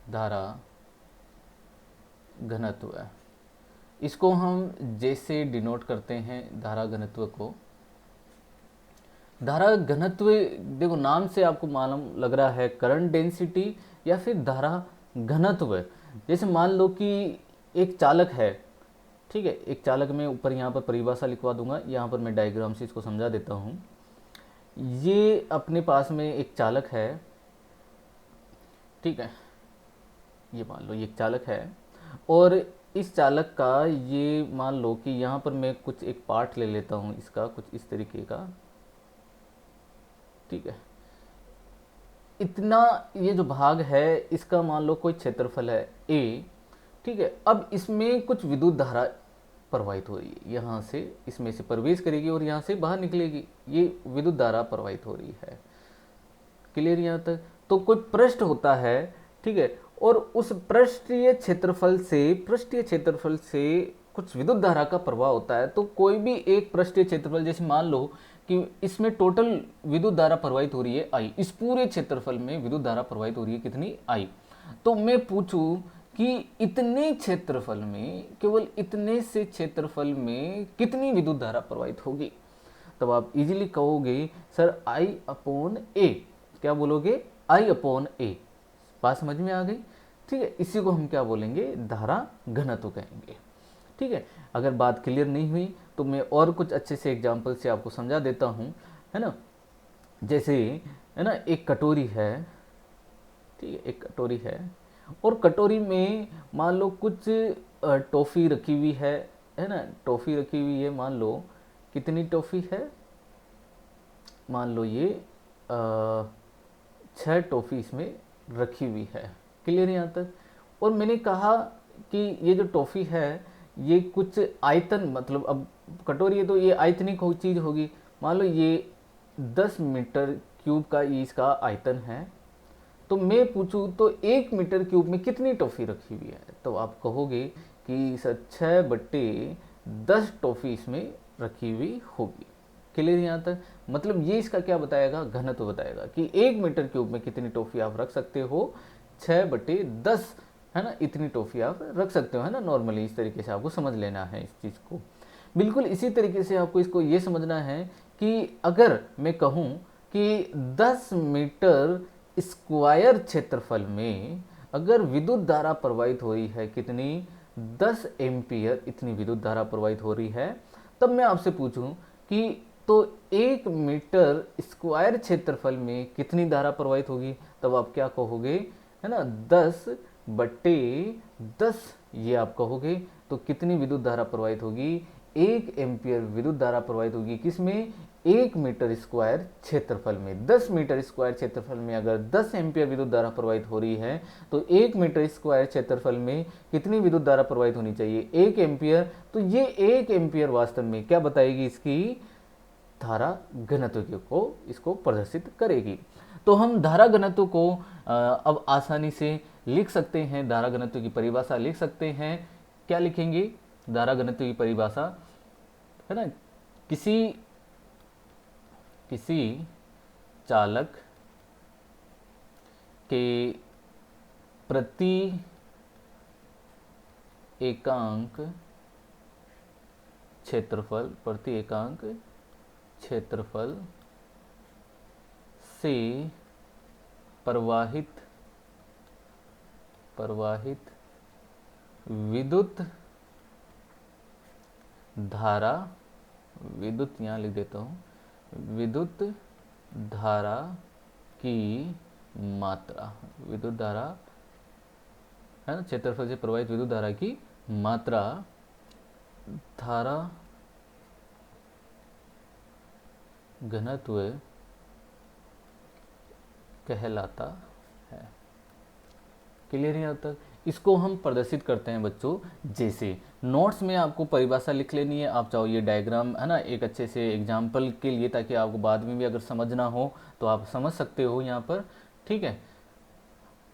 धारा घनत्व है। इसको हम जैसे डिनोट करते हैं धारा घनत्व को। धारा घनत्व देखो नाम से आपको मालूम लग रहा है करंट डेंसिटी या फिर धारा घनत्व। जैसे मान लो कि एक चालक है, ठीक है, एक चालक में ऊपर यहाँ पर परिभाषा लिखवा दूंगा, यहाँ पर मैं डायग्राम से इसको समझा देता हूँ। ये अपने पास में एक चालक है, ठीक है, ये मान लो ये एक चालक है, और इस चालक का ये मान लो कि यहाँ पर मैं कुछ एक पार्ट ले लेता हूँ इसका, कुछ इस तरीके का, ठीक है। इतना ये जो भाग है इसका मान लो कोई क्षेत्रफल है A, ठीक है। अब इसमें कुछ विद्युत धारा प्रवाहित हो रही है, यहाँ से इसमें से प्रवेश करेगी और यहाँ से बाहर निकलेगी, ये विद्युत धारा प्रवाहित हो रही है। क्लियर यहाँ तक। तो कोई पृष्ठ होता है, ठीक है, और उस पृष्ठीय क्षेत्रफल से कुछ विद्युत धारा का प्रवाह होता है। तो कोई भी एक पृष्ठीय क्षेत्रफल, जैसे मान लो कि इसमें टोटल विद्युत धारा प्रवाहित हो रही है आई, इस पूरे क्षेत्रफल में विद्युत धारा प्रवाहित हो रही है कितनी, आई। तो मैं पूछूं कि इतने क्षेत्रफल में, केवल इतने से क्षेत्रफल में कितनी विद्युत धारा प्रवाहित होगी, तब आप इजीली कहोगे सर आई अपॉन ए। क्या बोलोगे, आई अपॉन ए। बात समझ में आ गई? ठीक है, इसी को हम क्या बोलेंगे, धारा घनत्व कहेंगे। ठीक है, अगर बात क्लियर नहीं हुई तो मैं और कुछ अच्छे से एग्जाम्पल से आपको समझा देता हूँ, है ना। जैसे है ना, एक कटोरी है, ठीक है, एक कटोरी है और कटोरी में मान लो कुछ टॉफ़ी रखी हुई है ना, टॉफ़ी रखी हुई है। मान लो कितनी टॉफ़ी है, मान लो ये 6 टॉफ़ी इसमें रखी हुई है। क्लियर यहाँ तक? और मैंने कहा कि ये जो टॉफ़ी है ये कुछ आयतन, मतलब अब कटोरी है तो ये आयतनिक चीज़ होगी। मान लो ये 10 मीटर क्यूब का इसका आयतन है। तो मैं पूछूं तो 1 मीटर क्यूब में कितनी टॉफ़ी रखी हुई है, तो आप कहोगे कि सर 6/10 टॉफ़ी इसमें रखी हुई होगी। क्लियर यहाँ तक? मतलब ये इसका क्या बताएगा, घनत्व बताएगा कि 1 मीटर क्यूब में कितनी टॉफ़ी आप रख सकते हो, 6/10, है ना, इतनी टॉफ़ी आप रख सकते हो, है ना। नॉर्मली इस तरीके से आपको समझ लेना है इस चीज़ को। बिल्कुल इसी तरीके से आपको इसको ये समझना है कि अगर मैं कहूँ कि 10 मीटर स्क्वायर क्षेत्रफल में अगर विद्युत धारा प्रवाहित हो रही है कितनी, 10 एम्पियर इतनी विद्युत धारा प्रवाहित हो रही है, तब मैं आपसे पूछूं कि तो 1 मीटर स्क्वायर क्षेत्रफल में कितनी धारा प्रवाहित होगी, तब आप क्या कहोगे, है ना, 10/10 ये आप कहोगे। तो कितनी विद्युत धारा प्रवाहित होगी, 1 एम्पियर विद्युत धारा प्रवाहित होगी किसमें, 1 मीटर स्क्वायर क्षेत्रफल में। 10 मीटर स्क्वायर क्षेत्रफल में अगर 10 एम्पियर विद्युत धारा प्रवाहित हो रही है तो 1 मीटर स्क्वायर क्षेत्रफल में कितनी विद्युत धारा प्रवाहित होनी चाहिए, 1 एम्पियर। तो ये 1 एम्पियर वास्तव में क्या बताएगी, इसकी धारा घनत्व को इसको प्रदर्शित करेगी। तो हम धारा घनत्व को अब आसानी से लिख सकते हैं, धारा घनत्व की परिभाषा लिख सकते हैं। क्या लिखेंगे, धारा घनत्व की परिभाषा, है ना, किसी चालक के प्रति एकांक क्षेत्रफल से प्रवाहित विद्युत धारा, विद्युत यहाँ लिख देता हूँ, विद्युत धारा की मात्रा, विद्युत धारा, है ना, क्षेत्रफल से प्रवाहित विद्युत धारा की मात्रा धारा घनत्व कहलाता है। क्लियर है यहाँ तक? इसको हम प्रदर्शित करते हैं बच्चों, जैसे नोट्स में आपको परिभाषा लिख लेनी है। आप चाहो ये डायग्राम, है ना, एक अच्छे से एग्जाम्पल के लिए, ताकि आपको बाद में भी अगर समझना हो तो आप समझ सकते हो यहाँ पर। ठीक है,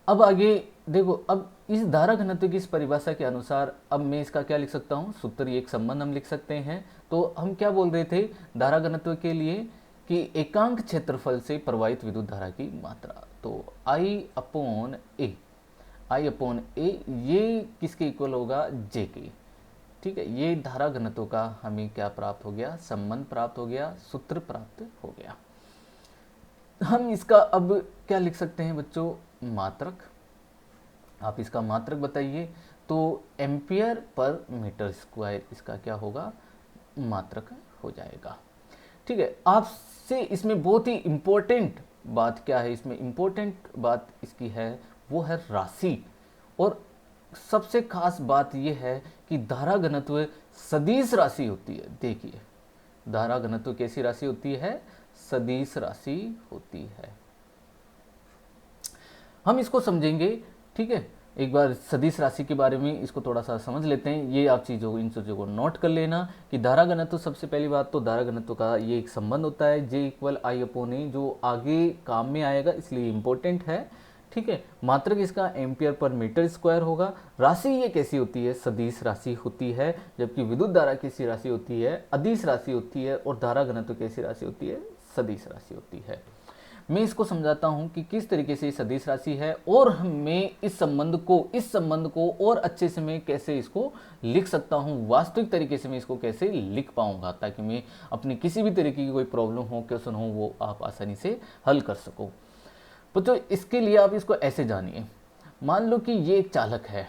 अब आगे देखो, अब इस धारा घनत्व की इस परिभाषा के अनुसार अब मैं इसका क्या लिख सकता हूँ, सूत्र, एक संबंध हम लिख सकते हैं। तो हम क्या बोल रहे थे धारा घनत्व के लिए, कि एकांक क्षेत्रफल से प्रवाहित विद्युत धारा की मात्रा। तो I अपॉन ए, ये किसके इक्वल होगा, J के। ठीक है, ये धारा घनत्व का हमें क्या प्राप्त हो गया, संबंध प्राप्त हो गया, सूत्र प्राप्त हो गया। हम इसका अब क्या लिख सकते हैं बच्चों, मात्रक। आप इसका मात्रक बताइए। तो एम्पियर पर मीटर स्क्वायर इसका क्या होगा, मात्रक हो जाएगा। ठीक है, आपसे इसमें बहुत ही इम्पोर्टेंट बात क्या है, इसमें इम्पोर्टेंट बात इसकी है वो है राशि। और सबसे खास बात यह है कि धारा घनत्व सदिश राशि होती है। देखिए, धारा घनत्व कैसी राशि होती है, सदिश राशि होती है। हम इसको समझेंगे। ठीक है, एक बार सदिश राशि के बारे में इसको थोड़ा सा समझ लेते हैं। ये आप इन चीज़ों को नोट कर लेना कि धारा घनत्व, सबसे पहली बात तो धारा घनत्व का ये एक संबंध होता है J = I/A, जो आगे काम में आएगा, इसलिए इम्पोर्टेंट है। ठीक है। मात्रक इसका एम्पियर पर मीटर स्क्वायर होगा। राशि ये कैसी होती है, सदिश राशि होती है, जबकि विद्युत धारा कैसी राशि होती है, अदिश राशि होती है, और धारा घनत्व कैसी राशि होती है, सदिश राशि होती है। मैं इसको समझाता हूं कि किस तरीके से सदिश राशि है, और मैं इस संबंध को और अच्छे से मैं कैसे इसको लिख सकता हूं, वास्तविक तरीके से मैं इसको कैसे लिख पाऊंगा, ताकि मैं अपनी किसी भी तरीके की कोई प्रॉब्लम हो, क्वेश्चन हो, वो आप आसानी से हल कर सको। तो इसके लिए आप इसको ऐसे जानिए। मान लो कि ये एक चालक है,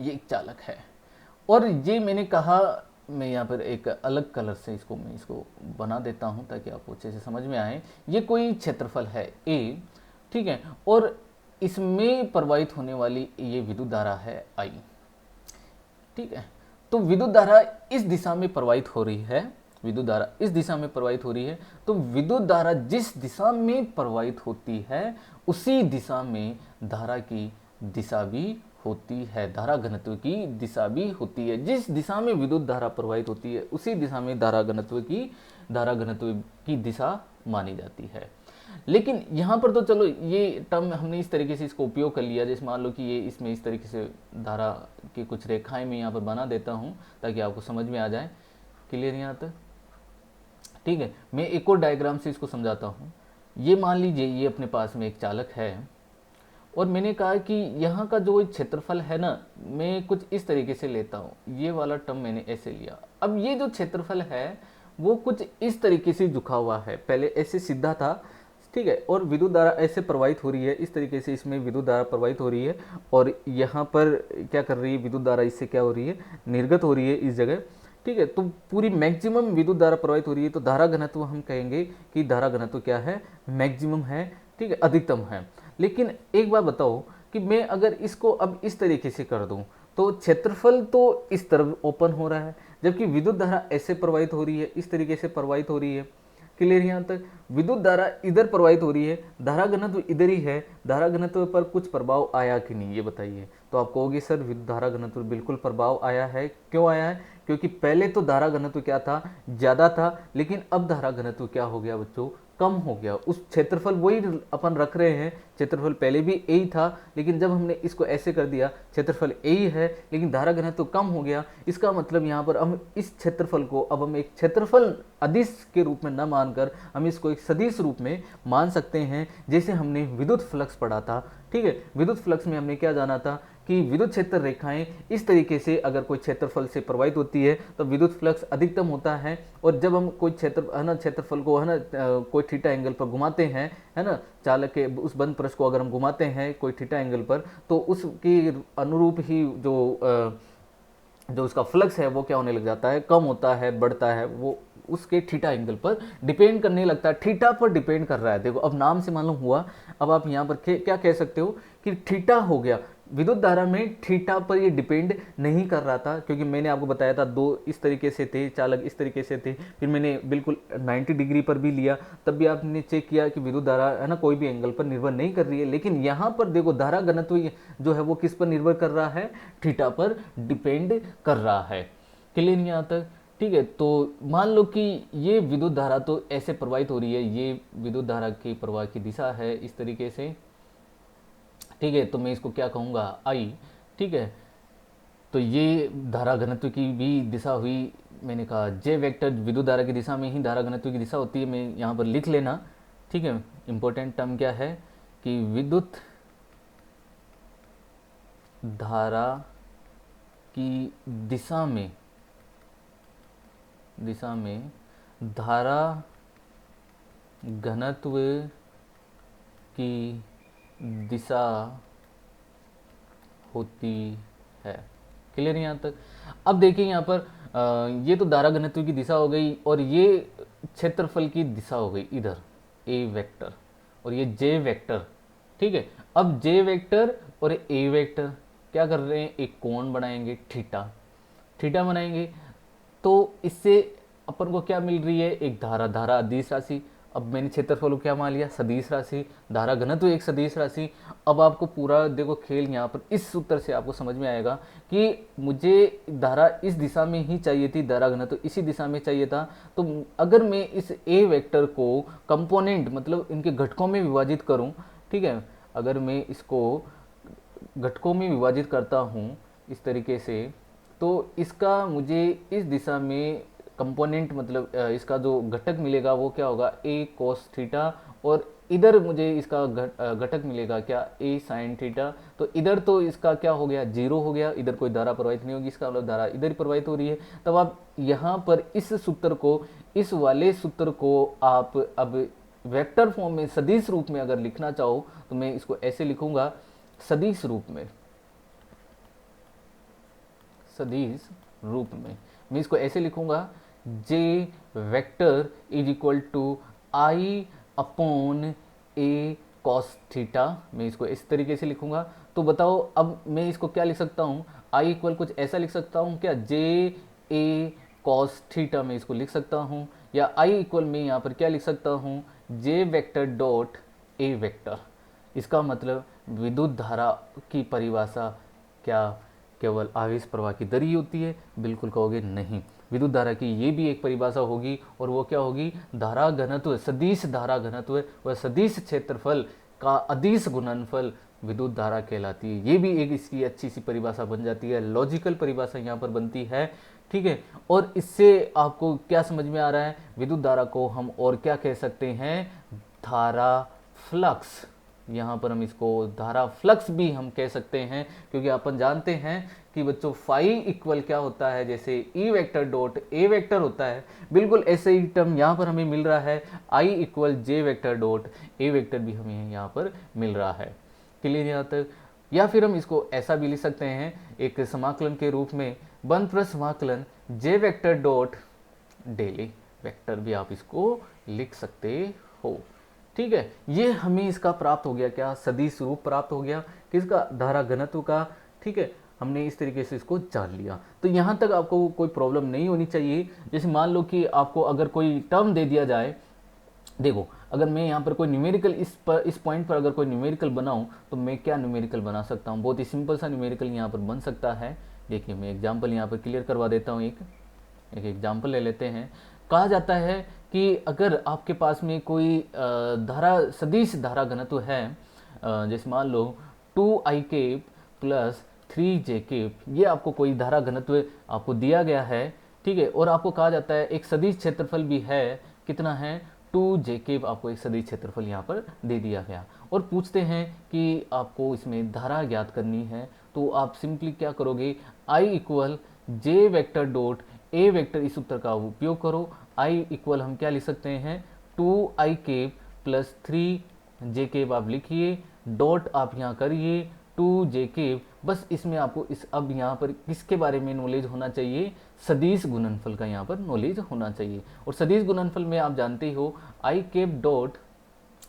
ये एक चालक है, और ये मैंने कहा, मैं यहाँ पर एक अलग कलर से इसको बना देता हूँ ताकि आपको अच्छे से समझ में आए। ये कोई क्षेत्रफल है ए, ठीक है, और इसमें प्रवाहित होने वाली ये विद्युत धारा है आई, ठीक है। तो विद्युत धारा इस दिशा में प्रवाहित हो रही है, विद्युत धारा इस दिशा में प्रवाहित हो रही है। तो विद्युत धारा जिस दिशा में प्रवाहित होती है उसी दिशा में धारा की दिशा भी होती है, धारा घनत्व की दिशा भी होती है। जिस दिशा में विद्युत धारा प्रवाहित होती है उसी दिशा में धारा घनत्व की दिशा मानी जाती है। लेकिन यहाँ पर तो चलो ये टर्म हमने इस तरीके से इसको उपयोग कर लिया, जैसे मान लो कि ये इसमें इस तरीके से धारा की कुछ रेखाएं मैं यहाँ पर बना देता हूँ ताकि आपको समझ में आ जाए। क्लियर यहाँ तक? ठीक है, मैं एक और डायग्राम से इसको समझाता हूँ। ये मान लीजिए ये अपने पास में एक चालक है, और मैंने कहा कि यहाँ का जो क्षेत्रफल है ना, मैं कुछ इस तरीके से लेता हूँ, ये वाला टर्म मैंने ऐसे लिया। अब ये जो क्षेत्रफल है वो कुछ इस तरीके से झुका हुआ है, पहले ऐसे सीधा था, ठीक है, और विद्युत धारा ऐसे प्रवाहित हो रही है, इस तरीके से इसमें विद्युत धारा प्रवाहित हो रही है, और यहाँ पर क्या कर रही है विद्युत धारा, इससे क्या हो रही है, निर्गत हो रही है इस जगह, ठीक है। तो पूरी मैक्सिमम विद्युत धारा प्रवाहित हो रही है, तो धारा घनत्व हम कहेंगे कि धारा घनत्व क्या है, मैक्सिमम है, ठीक है, अधिकतम है। लेकिन एक बात बताओ कि मैं अगर इसको अब इस तरीके से कर दूं तो क्षेत्रफल तो इस तरफ ओपन हो रहा है, जबकि विद्युत धारा ऐसे प्रवाहित हो रही है, इस तरीके से प्रवाहित हो रही है। क्लियर यहाँ तक? विद्युत धारा इधर प्रवाहित हो रही है, धारा घनत्व इधर ही है, धारा घनत्व पर कुछ प्रभाव आया कि नहीं, ये बताइए। तो आप कहोगे सर विद्युत धारा घनत्व बिल्कुल प्रभाव आया है। क्यों आया है? क्योंकि पहले तो धारा घनत्व क्या था, ज़्यादा था, लेकिन अब धारा घनत्व क्या हो गया बच्चों, कम हो गया। उस क्षेत्रफल वही अपन रख रहे हैं, क्षेत्रफल पहले भी ए ही था, लेकिन जब हमने इसको ऐसे कर दिया, क्षेत्रफल ए ही है लेकिन धारा घनत्व कम हो गया। इसका मतलब यहाँ पर हम इस क्षेत्रफल को अब हम एक क्षेत्रफल अदिश के रूप में न मानकर हम इसको एक सदिश रूप में मान सकते हैं। जैसे हमने विद्युत फ्लक्स पढ़ा था, ठीक है, विद्युत फ्लक्स में हमने क्या जाना था कि विद्युत क्षेत्र रेखाएं इस तरीके से अगर कोई क्षेत्रफल से प्रवाहित होती है तो विद्युत फ्लक्स अधिकतम होता है, और जब हम कोई क्षेत्रफल को कोई थीटा एंगल पर घुमाते हैं, है ना, चालक के उस बंद पृष्ठ को अगर हम घुमाते हैं कोई थीटा एंगल पर, तो उसके अनुरूप ही जो उसका फ्लक्स है वो क्या होने लग जाता है, कम होता है, बढ़ता है, वो उसके थीटा एंगल पर डिपेंड करने लगता है, थीटा पर डिपेंड कर रहा है। देखो अब नाम से मालूम हुआ, अब आप यहाँ पर क्या कह सकते हो कि थीटा हो गया। विद्युत धारा में थीटा पर ये डिपेंड नहीं कर रहा था, क्योंकि मैंने आपको बताया था दो इस तरीके से थे, चालक इस तरीके से थे, फिर मैंने बिल्कुल 90 डिग्री पर भी लिया, तब भी आपने चेक किया कि विद्युत धारा है ना कोई भी एंगल पर निर्भर नहीं कर रही है। लेकिन यहाँ पर देखो धारा घनत्व जो है वो किस पर निर्भर कर रहा है, थीटा पर डिपेंड कर रहा है। क्लियर यहाँ तक? ठीक है, तो मान लो कि ये विद्युत धारा तो ऐसे प्रवाहित हो रही है, ये विद्युत धारा की प्रवाह की दिशा है इस तरीके से, ठीक है, तो मैं इसको क्या कहूँगा, आई, ठीक है। तो ये धारा घनत्व की भी दिशा हुई, मैंने कहा जे वेक्टर विद्युत धारा की दिशा में ही धारा घनत्व की दिशा होती है, मैं यहाँ पर लिख लेना, ठीक है। इंपॉर्टेंट टर्म क्या है कि विद्युत धारा की दिशा में धारा घनत्व की दिशा होती है। क्लियर यहाँ तक? अब देखिए यहाँ पर ये तो धारा घनत्व की दिशा हो गई, और ये क्षेत्रफल की दिशा हो गई इधर ए वेक्टर, और ये जे वेक्टर, ठीक है। अब जे वेक्टर और ए वेक्टर क्या कर रहे हैं, एक कोण बनाएंगे, थीटा बनाएंगे, तो इससे अपन को क्या मिल रही है, एक धारा अदिश राशि। अब मैंने क्षेत्रफल को क्या मान लिया, सदिश राशि, धारा घनत्व एक सदिश राशि। अब आपको पूरा देखो खेल यहाँ पर इस सूत्र से आपको समझ में आएगा कि मुझे धारा इस दिशा में ही चाहिए थी, धारा घनत्व इसी दिशा में चाहिए था। तो अगर मैं इस ए वेक्टर को कंपोनेंट मतलब इनके घटकों में विभाजित करूँ, ठीक है। अगर मैं इसको घटकों में विभाजित करता हूँ इस तरीके से, तो इसका मुझे इस दिशा में कंपोनेंट मतलब इसका जो घटक मिलेगा वो क्या होगा, ए कोस थीटा, और इधर मुझे इसका घटक मिलेगा क्या, ए साइन थीटा। तो इधर तो इसका क्या हो गया, जीरो हो गया, इधर कोई धारा प्रवाहित नहीं होगी, इसका मतलब धारा इधर ही प्रवाहित हो रही है। तब आप यहाँ पर इस सूत्र को, इस वाले सूत्र को आप अब वेक्टर फॉर्म में सदिश रूप में अगर लिखना चाहो तो मैं इसको ऐसे लिखूंगा, सदिश रूप में, सदिश रूप में मैं इसको ऐसे लिखूंगा, J vector is equal to I upon A cos theta. मैं इसको इस तरीके से लिखूंगा। तो बताओ अब मैं इसको क्या लिख सकता हूँ, आई इक्वल कुछ ऐसा लिख सकता हूँ क्या, जे ए कॉस थीटा मैं इसको लिख सकता हूँ, या आई इक्वल मैं यहाँ पर क्या लिख सकता हूँ, जे वेक्टर डॉट ए वेक्टर। इसका मतलब विद्युत धारा की परिभाषा क्या केवल आवेश प्रवाह की दर ही होती है? बिल्कुल कहोगे नहीं, विद्युत धारा की ये भी एक परिभाषा होगी, और वो क्या होगी, धारा घनत्व, सदिश धारा घनत्व व सदिश क्षेत्रफल का अदिश गुणनफल विद्युत धारा कहलाती है। ये भी एक इसकी अच्छी सी परिभाषा बन जाती है, लॉजिकल परिभाषा यहाँ पर बनती है, ठीक है। और इससे आपको क्या समझ में आ रहा है, विद्युत धारा को हम और क्या कह सकते हैं, धारा फ्लक्स। यहाँ पर हम इसको धारा फ्लक्स भी हम कह सकते हैं, क्योंकि अपन जानते हैं कि बच्चों फाई इक्वल क्या होता है, जैसे E vector dot A vector होता है, बिल्कुल ऐसे ही टर्म यहाँ पर हमें मिल रहा है, I equal J vector dot A vector भी हमें यहाँ पर मिल रहा है। क्लियर यहाँ तक? या फिर हम इसको ऐसा भी लिख सकते हैं एक समाकलन के रूप में, 1 प्लस समाकलन जे वेक्टर डॉट डेली वेक्टर भी आप इसको लिख सकते हो, ठीक है। ये हमें इसका प्राप्त हो गया क्या, सदिश रूप प्राप्त हो गया किसका, धारा घनत्व का, ठीक है। हमने इस तरीके से इसको जान लिया। तो यहाँ तक आपको कोई प्रॉब्लम नहीं होनी चाहिए। जैसे मान लो कि आपको अगर कोई टर्म दे दिया जाए, देखो अगर मैं यहाँ पर कोई न्यूमेरिकल इस पॉइंट पर अगर कोई न्यूमेरिकल बनाऊं तो मैं क्या न्यूमेरिकल बना सकता हूँ, बहुत ही सिंपल सा न्यूमेरिकल यहाँ पर बन सकता है। देखिए मैं एग्जाम्पल यहाँ पर क्लियर करवा देता हूँ, एक एग्जाम्पल ले लेते हैं। कहा जाता है कि अगर आपके पास में कोई धारा सदिश धारा घनत्व है, जैसे मान लो 2i cap plus 3j cap, ये आपको कोई धारा घनत्व आपको दिया गया है, ठीक है। और आपको कहा जाता है एक सदिश क्षेत्रफल भी है, कितना है, 2j केप, आपको एक सदिश क्षेत्रफल यहाँ पर दे दिया गया, और पूछते हैं कि आपको इसमें धारा ज्ञात करनी है। तो आप सिंपली क्या करोगे, I equal J vector dot A vector, इस उत्तर का उपयोग करो। आई इक्वल हम क्या लिख सकते हैं, 2i cap plus 3j cap आप लिखिए, डॉट आप यहाँ करिए 2j केप। बस इसमें आपको इस अब यहाँ पर किसके बारे में नॉलेज होना चाहिए, सदिश गुणनफल का यहाँ पर नॉलेज होना चाहिए। और सदिश गुणनफल में आप जानते हो i cap dot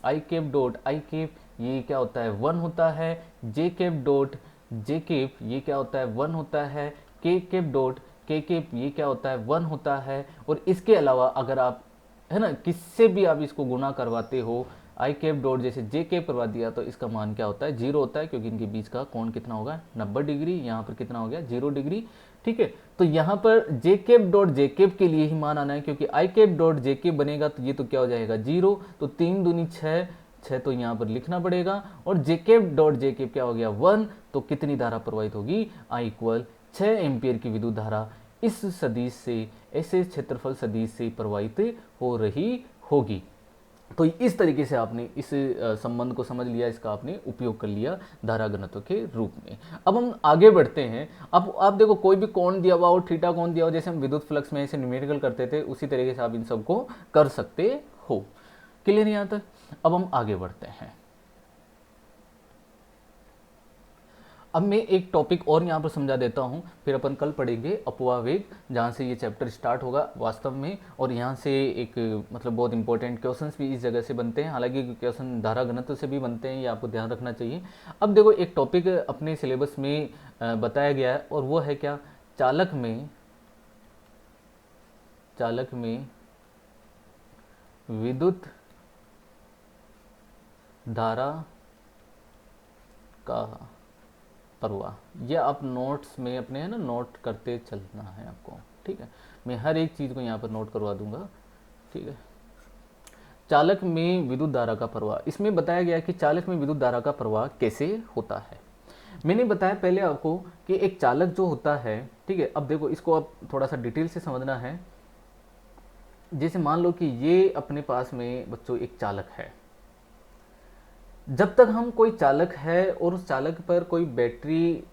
i cap ये क्या होता है, 1 होता है, j cap dot j cap ये क्या होता है, 1 होता है, के केप डॉट के केप ये क्या होता है, 1 होता है। और इसके अलावा अगर आप है ना किससे भी आप इसको गुणा करवाते हो, आई केप डॉट जैसे जे केप करवा दिया तो इसका मान क्या होता है, 0 होता है, क्योंकि इनके बीच का कोण कितना होगा, 90 डिग्री। यहाँ पर कितना हो गया, 0 डिग्री, ठीक है। तो यहाँ पर j cap dot j cap के लिए ही मान आना है, क्योंकि i cap dot j cap बनेगा तो ये तो क्या हो जाएगा, 0। तो 3 दूनी 6, 6 तो यहाँ पर लिखना पड़ेगा, और j cap dot j cap क्या हो गया, 1। तो कितनी धारा प्रवाहित होगी, आई इक्वल 6 एम्पियर की विद्युत धारा इस सदिश से, ऐसे क्षेत्रफल सदिश से प्रवाहित हो रही होगी। तो इस तरीके से आपने इस संबंध को समझ लिया, इसका आपने उपयोग कर लिया धारा घनत्व के रूप में। अब हम आगे बढ़ते हैं। अब आप देखो कोई भी कोण दिया हुआ हो, थीटा कोण दिया हो, जैसे हम विद्युत फ्लक्स में ऐसे न्यूमेरिकल करते थे, उसी तरीके से आप इन सबको कर सकते हो। क्लियर यहाँ तक? अब हम आगे बढ़ते हैं। अब मैं एक टॉपिक और यहाँ पर समझा देता हूँ, फिर अपन कल पढ़ेंगे अपवाह वेग, जहाँ से ये चैप्टर स्टार्ट होगा वास्तव में। और यहाँ से एक मतलब बहुत इंपॉर्टेंट क्वेश्चंस भी इस जगह से बनते हैं, हालांकि क्वेश्चन धारा घनत्व से भी बनते हैं, ये आपको ध्यान रखना चाहिए। अब देखो एक टॉपिक अपने सिलेबस में बताया गया है, और वो है क्या, चालक में विद्युत धारा का प्रवाह। ये आप नोट्स में अपने है ना नोट करते चलना है आपको, ठीक है। मैं हर एक चीज़ को यहाँ पर नोट करवा दूंगा, ठीक है। चालक में विद्युत धारा का प्रवाह, इसमें बताया गया कि चालक में विद्युत धारा का प्रवाह कैसे होता है। मैंने बताया पहले आपको कि एक चालक जो होता है, ठीक है, अब देखो इसको अब थोड़ा सा डिटेल से समझना है। जैसे मान लो कि ये अपने पास में बच्चों एक चालक है। जब तक हम कोई चालक है और उस चालक पर कोई बैटरी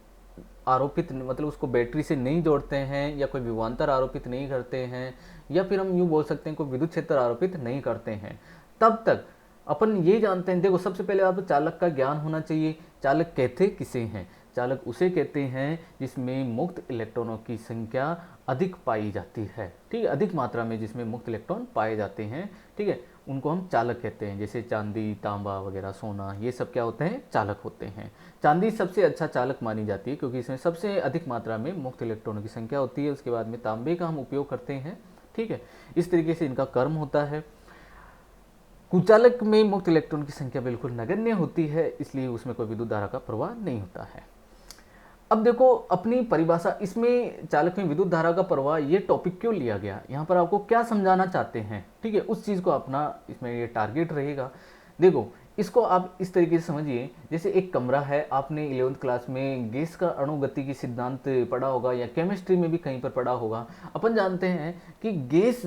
आरोपित, मतलब उसको बैटरी से नहीं जोड़ते हैं या कोई विभवांतर आरोपित नहीं करते हैं, या फिर हम यूँ बोल सकते हैं कोई विद्युत क्षेत्र आरोपित नहीं करते हैं, तब तक अपन ये जानते हैं। देखो सबसे पहले आपको चालक का ज्ञान होना चाहिए। चालक कहते किसे हैं? चालक उसे कहते हैं जिसमें मुक्त इलेक्ट्रॉनों की संख्या अधिक पाई जाती है, ठीक है, अधिक मात्रा में जिसमें मुक्त इलेक्ट्रॉन पाए जाते हैं, ठीक है, उनको हम चालक कहते हैं। जैसे चांदी, तांबा वगैरह, सोना, ये सब क्या होते हैं? चालक होते हैं। चांदी सबसे अच्छा चालक मानी जाती है क्योंकि इसमें सबसे अधिक मात्रा में मुक्त इलेक्ट्रॉनों की संख्या होती है। उसके बाद में तांबे का हम उपयोग करते हैं, ठीक है, इस तरीके से इनका कर्म होता है। कुचालक में मुक्त इलेक्ट्रॉन की संख्या बिल्कुल नगण्य होती है, इसलिए उसमें कोई विद्युत धारा का प्रवाह नहीं होता है। अब देखो अपनी परिभाषा, इसमें चालक में विद्युत धारा का प्रवाह, ये टॉपिक क्यों लिया गया, यहाँ पर आपको क्या समझाना चाहते हैं, ठीक है, उस चीज़ को अपना इसमें ये टारगेट रहेगा। देखो इसको आप इस तरीके से समझिए, जैसे एक कमरा है, आपने 11th क्लास में गैस का अणुगतिकी सिद्धांत पढ़ा होगा या केमिस्ट्री में भी कहीं पर पढ़ा होगा। अपन जानते हैं कि गैस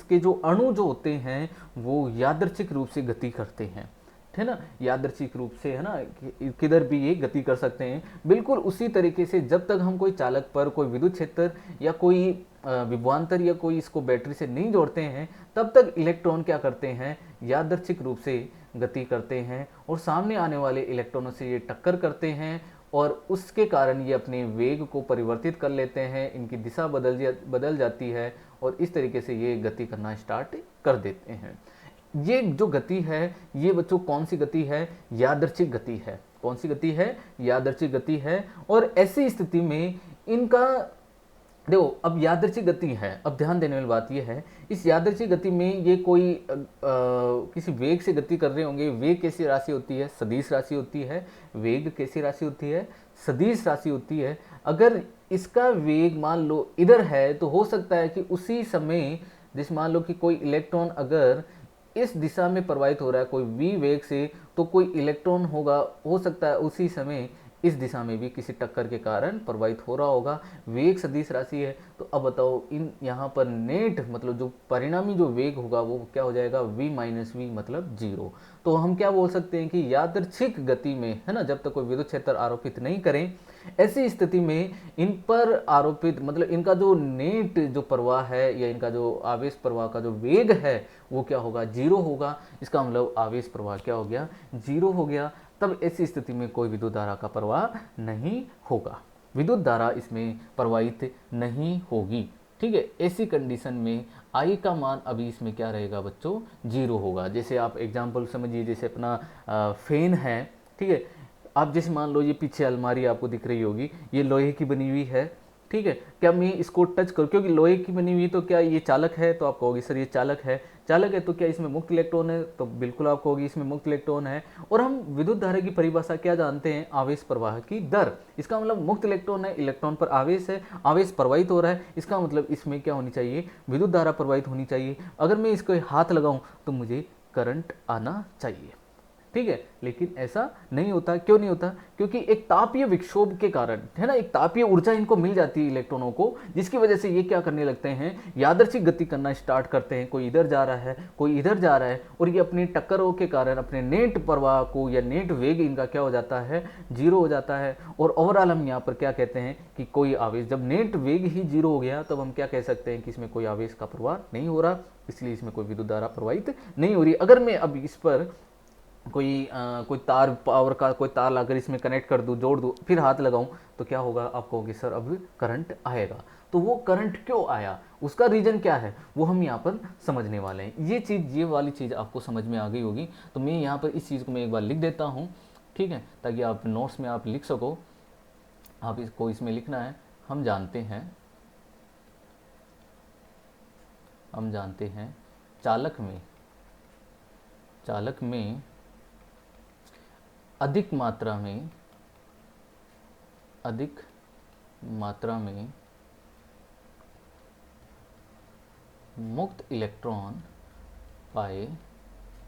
के जो अणु जो होते हैं वो यादृच्छिक रूप से गति करते हैं, है ना, यादृच्छिक रूप से, है ना, किधर भी ये गति कर सकते हैं। बिल्कुल उसी तरीके से जब तक हम कोई चालक पर कोई विद्युत क्षेत्र या कोई विभवांतर या कोई इसको बैटरी से नहीं जोड़ते हैं, तब तक इलेक्ट्रॉन क्या करते हैं? यादृच्छिक रूप से गति करते हैं और सामने आने वाले इलेक्ट्रॉनों से ये टक्कर करते हैं और उसके कारण ये अपने वेग को परिवर्तित कर लेते हैं, इनकी दिशा बदल जाती है और इस तरीके से ये गति करना स्टार्ट कर देते हैं। ये जो गति है, ये बच्चों कौन सी गति है? यादृच्छिक गति है। कौन सी गति है? यादृच्छिक गति है। और ऐसी स्थिति में इनका, देखो अब यादृच्छिक गति है, अब ध्यान देने वाली बात यह है, इस यादृच्छिक गति में ये कोई किसी वेग से गति कर रहे होंगे। वेग कैसी राशि होती है? सदिश राशि होती है। वेग कैसी राशि होती है? सदिश राशि होती है। अगर इसका वेग मान लो इधर है तो हो सकता है कि उसी समय, जैसे मान लो कि कोई इलेक्ट्रॉन अगर इस दिशा में प्रवाहित हो रहा है कोई v वेग से, तो कोई इलेक्ट्रॉन होगा, हो सकता है उसी समय इस दिशा में भी किसी टक्कर के कारण प्रवाहित हो रहा होगा। वेग सदिश राशि है, तो अब बताओ इन यहाँ पर नेट मतलब जो परिणामी जो वेग होगा वो क्या हो जाएगा? v माइनस वी मतलब जीरो। तो हम क्या बोल सकते हैं कि यादृच्छिक गति में, है ना, जब तक कोई विद्युत क्षेत्र आरोपित नहीं करें, ऐसी स्थिति में इन पर आरोपित मतलब इनका जो नेट जो प्रवाह है या इनका जो आवेश प्रवाह का जो वेग है वो क्या होगा? जीरो होगा। इसका मतलब आवेश प्रवाह क्या हो गया? जीरो हो गया। तब ऐसी स्थिति में कोई विद्युत धारा का प्रवाह नहीं होगा, विद्युत धारा इसमें प्रवाहित नहीं होगी, ठीक है। ऐसी कंडीशन में आई का मान अभी इसमें क्या रहेगा बच्चों? जीरो होगा। जैसे आप एग्जांपल समझिए, जैसे अपना फैन है, ठीक है, आप जैसे मान लो ये पीछे अलमारी आपको दिख रही होगी, ये लोहे की बनी हुई है, ठीक है, क्या मैं इसको टच करूँ? क्योंकि लोहे की बनी हुई तो क्या ये चालक है? तो आप कहोगे सर ये चालक है। चालक है तो क्या इसमें मुक्त इलेक्ट्रॉन है? तो बिल्कुल आप कहोगे इसमें मुक्त इलेक्ट्रॉन है। और हम विद्युत धारा की परिभाषा क्या जानते हैं? आवेश प्रवाह की दर। इसका मतलब मुक्त इलेक्ट्रॉन है, इलेक्ट्रॉन पर आवेश है, आवेश प्रवाहित हो रहा है, इसका मतलब इसमें क्या होनी चाहिए? विद्युत धारा प्रवाहित होनी चाहिए। अगर मैं इसको हाथ लगाऊं तो मुझे करंट आना चाहिए, ठीक है। लेकिन ऐसा नहीं होता। क्यों नहीं होता? क्योंकि एक तापीय विक्षोभ के कारण, है ना, एक तापीय ऊर्जा इनको मिल जाती है इलेक्ट्रॉनों को, जिसकी वजह से ये क्या करने लगते हैं? यादृच्छिक गति करना स्टार्ट करते हैं। कोई इधर जा रहा है, कोई इधर जा रहा है, और ये अपनी टक्करों के कारण अपने नेट प्रवाह को या नेट वेग इनका क्या हो जाता है? जीरो हो जाता है। और ओवरऑल हम यहाँ पर क्या कहते हैं कि कोई आवेश, जब नेट वेग ही जीरो हो गया तब हम क्या कह सकते हैं कि इसमें कोई आवेश का प्रवाह नहीं हो रहा, इसलिए इसमें कोई विद्युत धारा प्रवाहित नहीं हो रही। अगर मैं अब इस पर कोई तार, पावर का कोई तार लाकर इसमें कनेक्ट कर दूं, जोड़ दूं, फिर हाथ लगाऊं, तो क्या होगा? आप कहोगे सर अब करंट आएगा। तो वो करंट क्यों आया, उसका रीजन क्या है, वो हम यहाँ पर समझने वाले हैं। ये वाली चीज़ आपको समझ में आ गई होगी। तो मैं यहाँ पर इस चीज़ को मैं एक बार लिख देता हूँ, ठीक है, ताकि आप नोट्स में आप लिख सको। आप इसको इसमें लिखना है। हम जानते हैं चालक में अधिक मात्रा में मुक्त इलेक्ट्रॉन पाए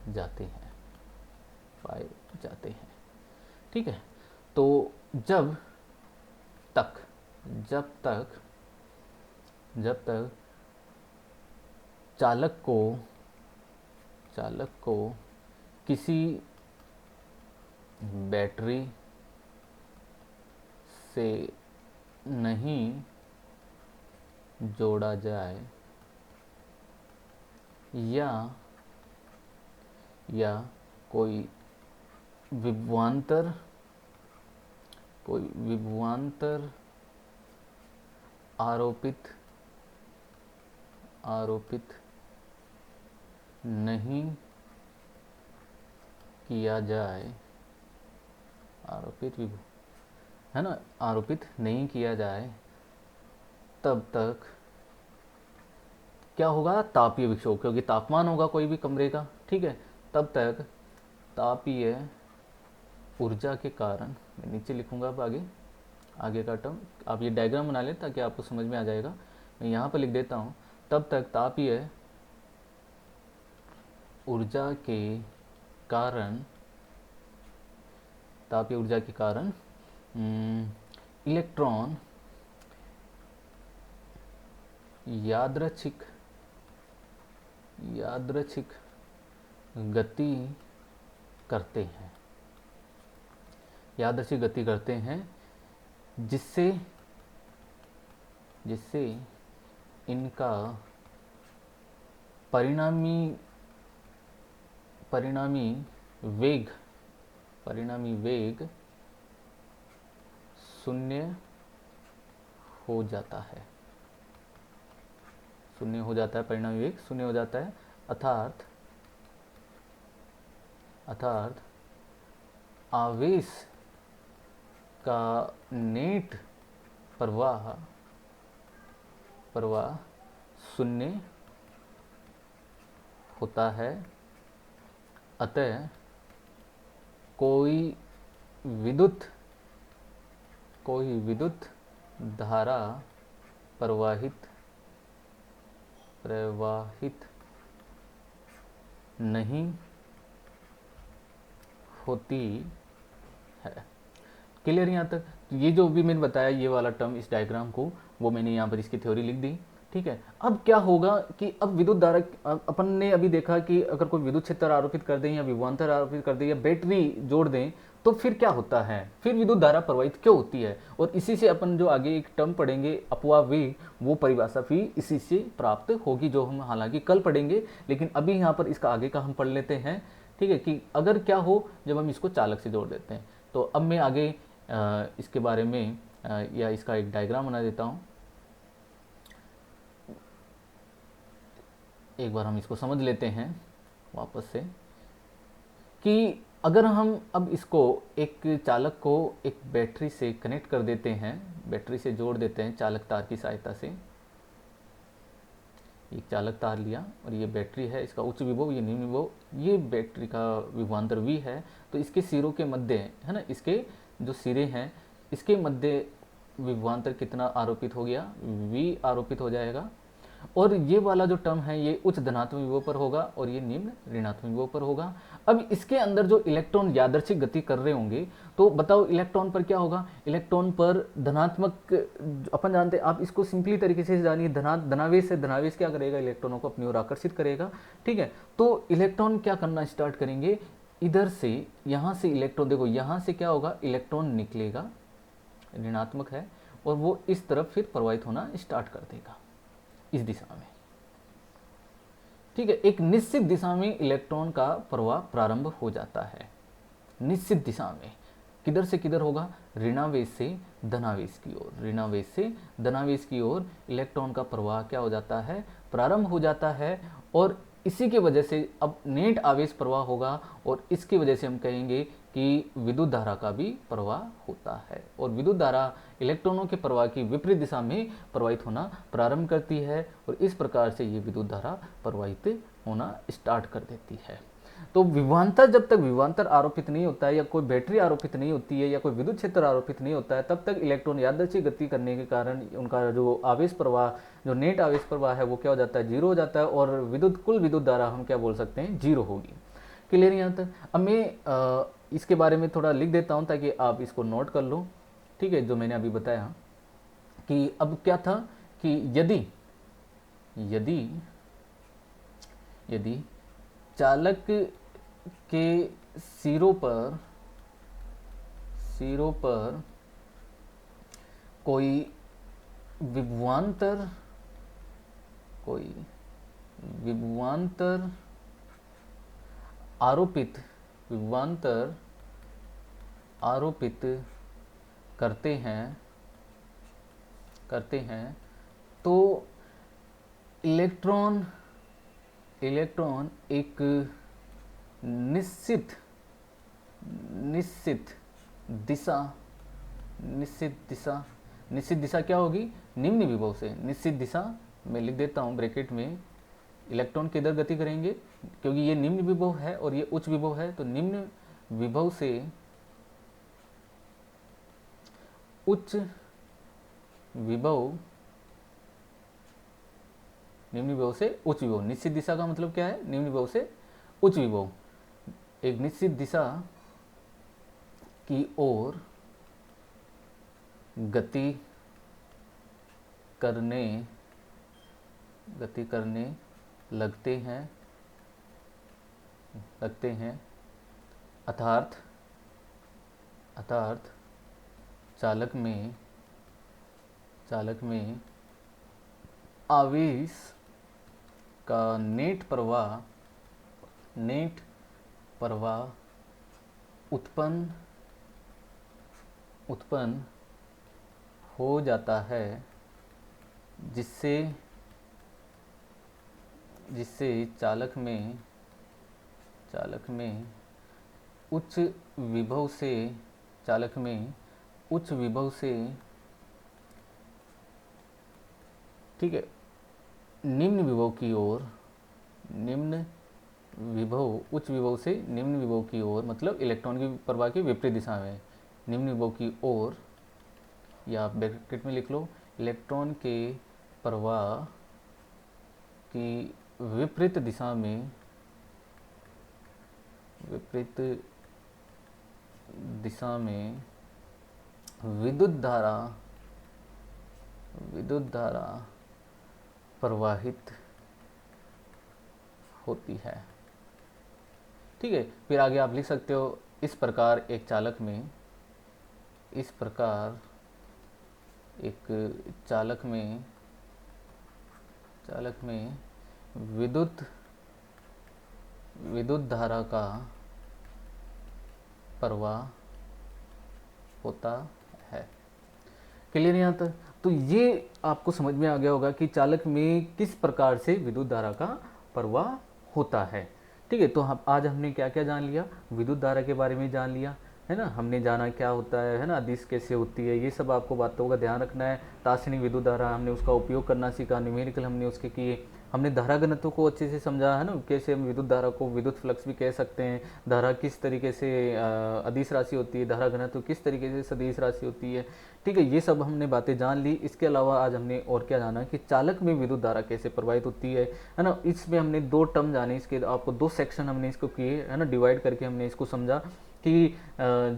जाते हैं, पाए जाते हैं। ठीक है, तो जब तक जब तक जब तक चालक को किसी बैटरी से नहीं जोड़ा जाए या कोई विभवांतर आरोपित नहीं किया जाए, आरोपित नहीं किया जाए, तब तक क्या होगा, तापीय विक्षोभ, क्योंकि तापमान होगा कोई भी कमरे का, ठीक है, तब तक तापीय ऊर्जा के कारण, मैं नीचे लिखूंगा अब आगे का टर्म, आप ये डायग्राम बना लें ताकि आपको समझ में आ जाएगा। मैं यहाँ पर लिख देता हूँ, तब तक तापीय ऊर्जा के कारण इलेक्ट्रॉन यादृच्छिक गति करते हैं, जिससे इनका परिणामी वेग शून्य हो जाता है, परिणामी वेग शून्य हो जाता है, अर्थात आवेश का नेट प्रवाह शून्य होता है। अतः कोई विद्युत धारा प्रवाहित नहीं होती है। क्लियर यहाँ तक? ये जो भी मैंने बताया, ये वाला टर्म, इस डायग्राम को, वो मैंने यहाँ पर इसकी थ्योरी लिख दी। ठीक है, अब क्या होगा कि अब विद्युत धारा, अपन ने अभी देखा कि अगर कोई विद्युत क्षेत्र आरोपित कर दें या विभवांतर आरोपित कर दें या बैटरी जोड़ दें तो फिर क्या होता है, फिर विद्युत धारा प्रवाहित क्यों होती है। और इसी से अपन जो आगे एक टर्म पढ़ेंगे अपवाह वेग, वो परिभाषा भी इसी से प्राप्त होगी, जो हम हालांकि कल पढ़ेंगे, लेकिन अभी यहाँ पर इसका आगे का हम पढ़ लेते हैं। ठीक है, कि अगर क्या हो जब हम इसको चालक से जोड़ देते हैं। तो अब मैं आगे इसके बारे में या इसका एक डायग्राम बना देता हूँ। एक बार हम इसको समझ लेते हैं वापस से, कि अगर हम अब इसको एक चालक को एक बैटरी से कनेक्ट कर देते हैं, बैटरी से जोड़ देते हैं चालक तार की सहायता से। एक चालक तार लिया और ये बैटरी है, इसका उच्च विभव, ये निम्न विभव, ये बैटरी का विभवांतर V है। तो इसके सिरों के मध्य है ना, इसके जो सिरे हैं इसके मध्य विभवांतर कितना आरोपित हो गया, V आरोपित हो जाएगा। और ये वाला जो टर्म है ये उच्च धनात्मक विभव पर होगा और ये निम्न ऋणात्मक विभव पर होगा। अब इसके अंदर जो इलेक्ट्रॉन यादृच्छिक गति कर रहे होंगे, तो बताओ इलेक्ट्रॉन पर क्या होगा, इलेक्ट्रॉन पर धनात्मक, अपन जानते हैं, आप इसको सिंपली तरीके से जानिए, धनावेश से धनावेश क्या करेगा, इलेक्ट्रॉनों को अपनी ओर आकर्षित करेगा। ठीक है, तो इलेक्ट्रॉन क्या करना स्टार्ट करेंगे, इधर से, यहाँ से इलेक्ट्रॉन, देखो यहाँ से क्या होगा, इलेक्ट्रॉन निकलेगा, ऋणात्मक है, और वो इस तरफ फिर प्रवाहित होना स्टार्ट कर देगा, इस दिशा में। ठीक है, एक निश्चित दिशा में इलेक्ट्रॉन का प्रवाह प्रारंभ हो जाता है, निश्चित दिशा में। किधर से किधर होगा, ऋणावेश से धनावेश की ओर, ऋणावेश से धनावेश की ओर इलेक्ट्रॉन का प्रवाह क्या हो जाता है, प्रारंभ हो जाता है। और इसी की वजह से अब नेट आवेश प्रवाह होगा, और इसकी वजह से हम कहेंगे कि विद्युत धारा का भी प्रवाह होता है। और विद्युत धारा इलेक्ट्रॉनों के प्रवाह की विपरीत दिशा में प्रवाहित होना प्रारंभ करती है, और इस प्रकार से ये विद्युत धारा प्रवाहित होना स्टार्ट कर देती है। तो विभवांतर, जब तक विभवांतर आरोपित नहीं होता है, या कोई बैटरी आरोपित नहीं होती है, या कोई विद्युत क्षेत्र आरोपित नहीं होता है, तब तक इलेक्ट्रॉन यादृच्छिक गति करने के कारण उनका जो आवेश प्रवाह, जो नेट आवेश प्रवाह है, वो क्या हो जाता है, जीरो हो जाता है, और कुल विद्युत धारा हम क्या बोल सकते हैं, जीरो होगी। क्लियर यहाँ तक? अब मैं इसके बारे में थोड़ा लिख देता हूँ ताकि आप इसको नोट कर लो, ठीक है, जो मैंने अभी बताया कि अब क्या था कि यदि यदि यदि चालक के सिरों पर सिरों पर कोई विभवांतर कोई विभवांतर आरोपित विभवांतर आरोपित करते हैं तो इलेक्ट्रॉन इलेक्ट्रॉन एक निश्चित निश्चित दिशा निश्चित दिशा क्या होगी? निम्न विभव से। निश्चित दिशा मैं लिख देता हूँ ब्रैकेट में, इलेक्ट्रॉन किधर गति करेंगे, क्योंकि ये निम्न विभव है और ये उच्च विभव है, तो निम्न विभव से उच्च विभव निम्न विभव से उच्च विभव। निश्चित दिशा का मतलब क्या है? निम्न विभव से उच्च विभव। एक निश्चित दिशा की ओर गति करने लगते हैं अर्थात चालक में आवेश का नेट प्रवाह उत्पन्न हो जाता है, जिससे चालक में उच्च विभव से ठीक है निम्न विभव की ओर उच्च विभव से निम्न विभव की ओर, मतलब इलेक्ट्रॉन की प्रवाह की विपरीत दिशा में निम्न विभव की ओर, या आप ब्रैकेट में लिख लो, इलेक्ट्रॉन के प्रवाह की विपरीत दिशा में विद्युत धारा प्रवाहित होती है। ठीक है, फिर आगे आप लिख सकते हो, इस प्रकार एक चालक में विद्युत धारा का प्रवाह होता है। क्लियर यहाँ तक? तो ये आपको समझ में आ गया होगा कि चालक में किस प्रकार से विद्युत धारा का प्रवाह होता है। ठीक है, तो आज हमने क्या क्या जान लिया? विद्युत धारा के बारे में जान लिया, है ना। हमने जाना क्या होता है ना, अदिश कैसे होती है, ये सब आपको बातों का ध्यान रखना है। ताशनी विद्युत धारा हमने उसका उपयोग करना सीखा, न्यूमेरिकल हमने उसके किए, हमने धारा घनत्व को अच्छे से समझा, है ना, कैसे हम विद्युत धारा को विद्युत फ्लक्स भी कह सकते हैं, धारा किस तरीके से अदिश राशि होती है, धारा घनत्व किस तरीके से सदिश राशि होती है। ठीक है, ये सब हमने बातें जान ली। इसके अलावा आज हमने और क्या जाना कि चालक में विद्युत धारा कैसे प्रवाहित होती है ना। इसमें हमने 2 टर्म जाने, इसके आपको 2 सेक्शन हमने इसको किए, है ना, डिवाइड करके हमने इसको समझा कि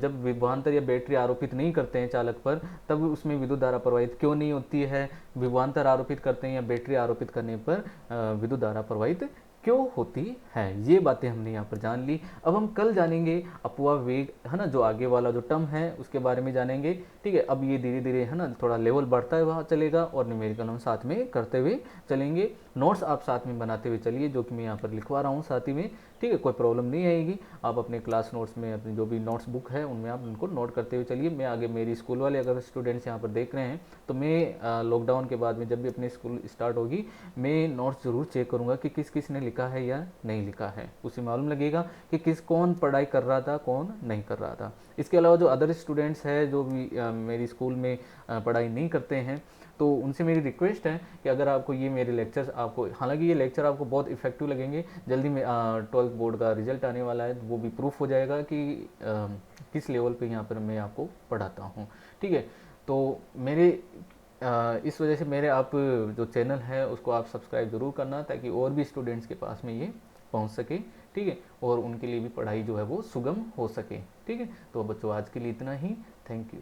जब विभवांतर या बैटरी आरोपित नहीं करते हैं चालक पर, तब उसमें विद्युत धारा प्रवाहित क्यों नहीं होती है, विभवांतर आरोपित करते हैं या बैटरी आरोपित करने पर विद्युत धारा प्रवाहित क्यों होती है। ये बातें हमने यहाँ पर जान ली। अब हम कल जानेंगे अपवाह वेग, है ना, जो आगे वाला जो टर्म है उसके बारे में जानेंगे। ठीक है, अब ये धीरे धीरे, है ना, थोड़ा लेवल बढ़ता हुआ चलेगा और न्यूमेरिकल हम साथ में करते हुए चलेंगे। नोट्स आप साथ में बनाते हुए चलिए, जो कि मैं यहाँ पर लिखवा रहा हूँ साथ ही में। ठीक है, कोई प्रॉब्लम नहीं आएगी। आप अपने क्लास नोट्स में अपनी जो भी नोट्स बुक है उनमें आप उनको नोट करते हुए चलिए। मैं आगे, मेरी स्कूल वाले अगर स्टूडेंट्स यहाँ पर देख रहे हैं, तो मैं लॉकडाउन के बाद में जब भी अपनी स्कूल स्टार्ट होगी, मैं नोट्स ज़रूर चेक करूँगा कि किस किस ने लिखा है या नहीं लिखा है। उससे मालूम लगेगा कि कौन पढ़ाई कर रहा था, कौन नहीं कर रहा था। इसके अलावा जो अदर स्टूडेंट्स हैं जो भी मेरी स्कूल में पढ़ाई नहीं करते हैं, तो उनसे मेरी रिक्वेस्ट है कि अगर आपको ये मेरे लेक्चर्स आपको, हालांकि ये लेक्चर आपको बहुत इफेक्टिव लगेंगे, जल्दी में 12th बोर्ड का रिजल्ट आने वाला है, वो भी प्रूफ हो जाएगा कि किस लेवल पे यहाँ पर मैं आपको पढ़ाता हूँ। ठीक है, तो मेरे इस वजह से मेरे आप जो चैनल है उसको आप सब्सक्राइब ज़रूर करना, ताकि और भी स्टूडेंट्स के पास में ये पहुँच सके। ठीक है, और उनके लिए भी पढ़ाई जो है वो सुगम हो सके। ठीक है, तो बच्चों आज के लिए इतना ही। Thank you.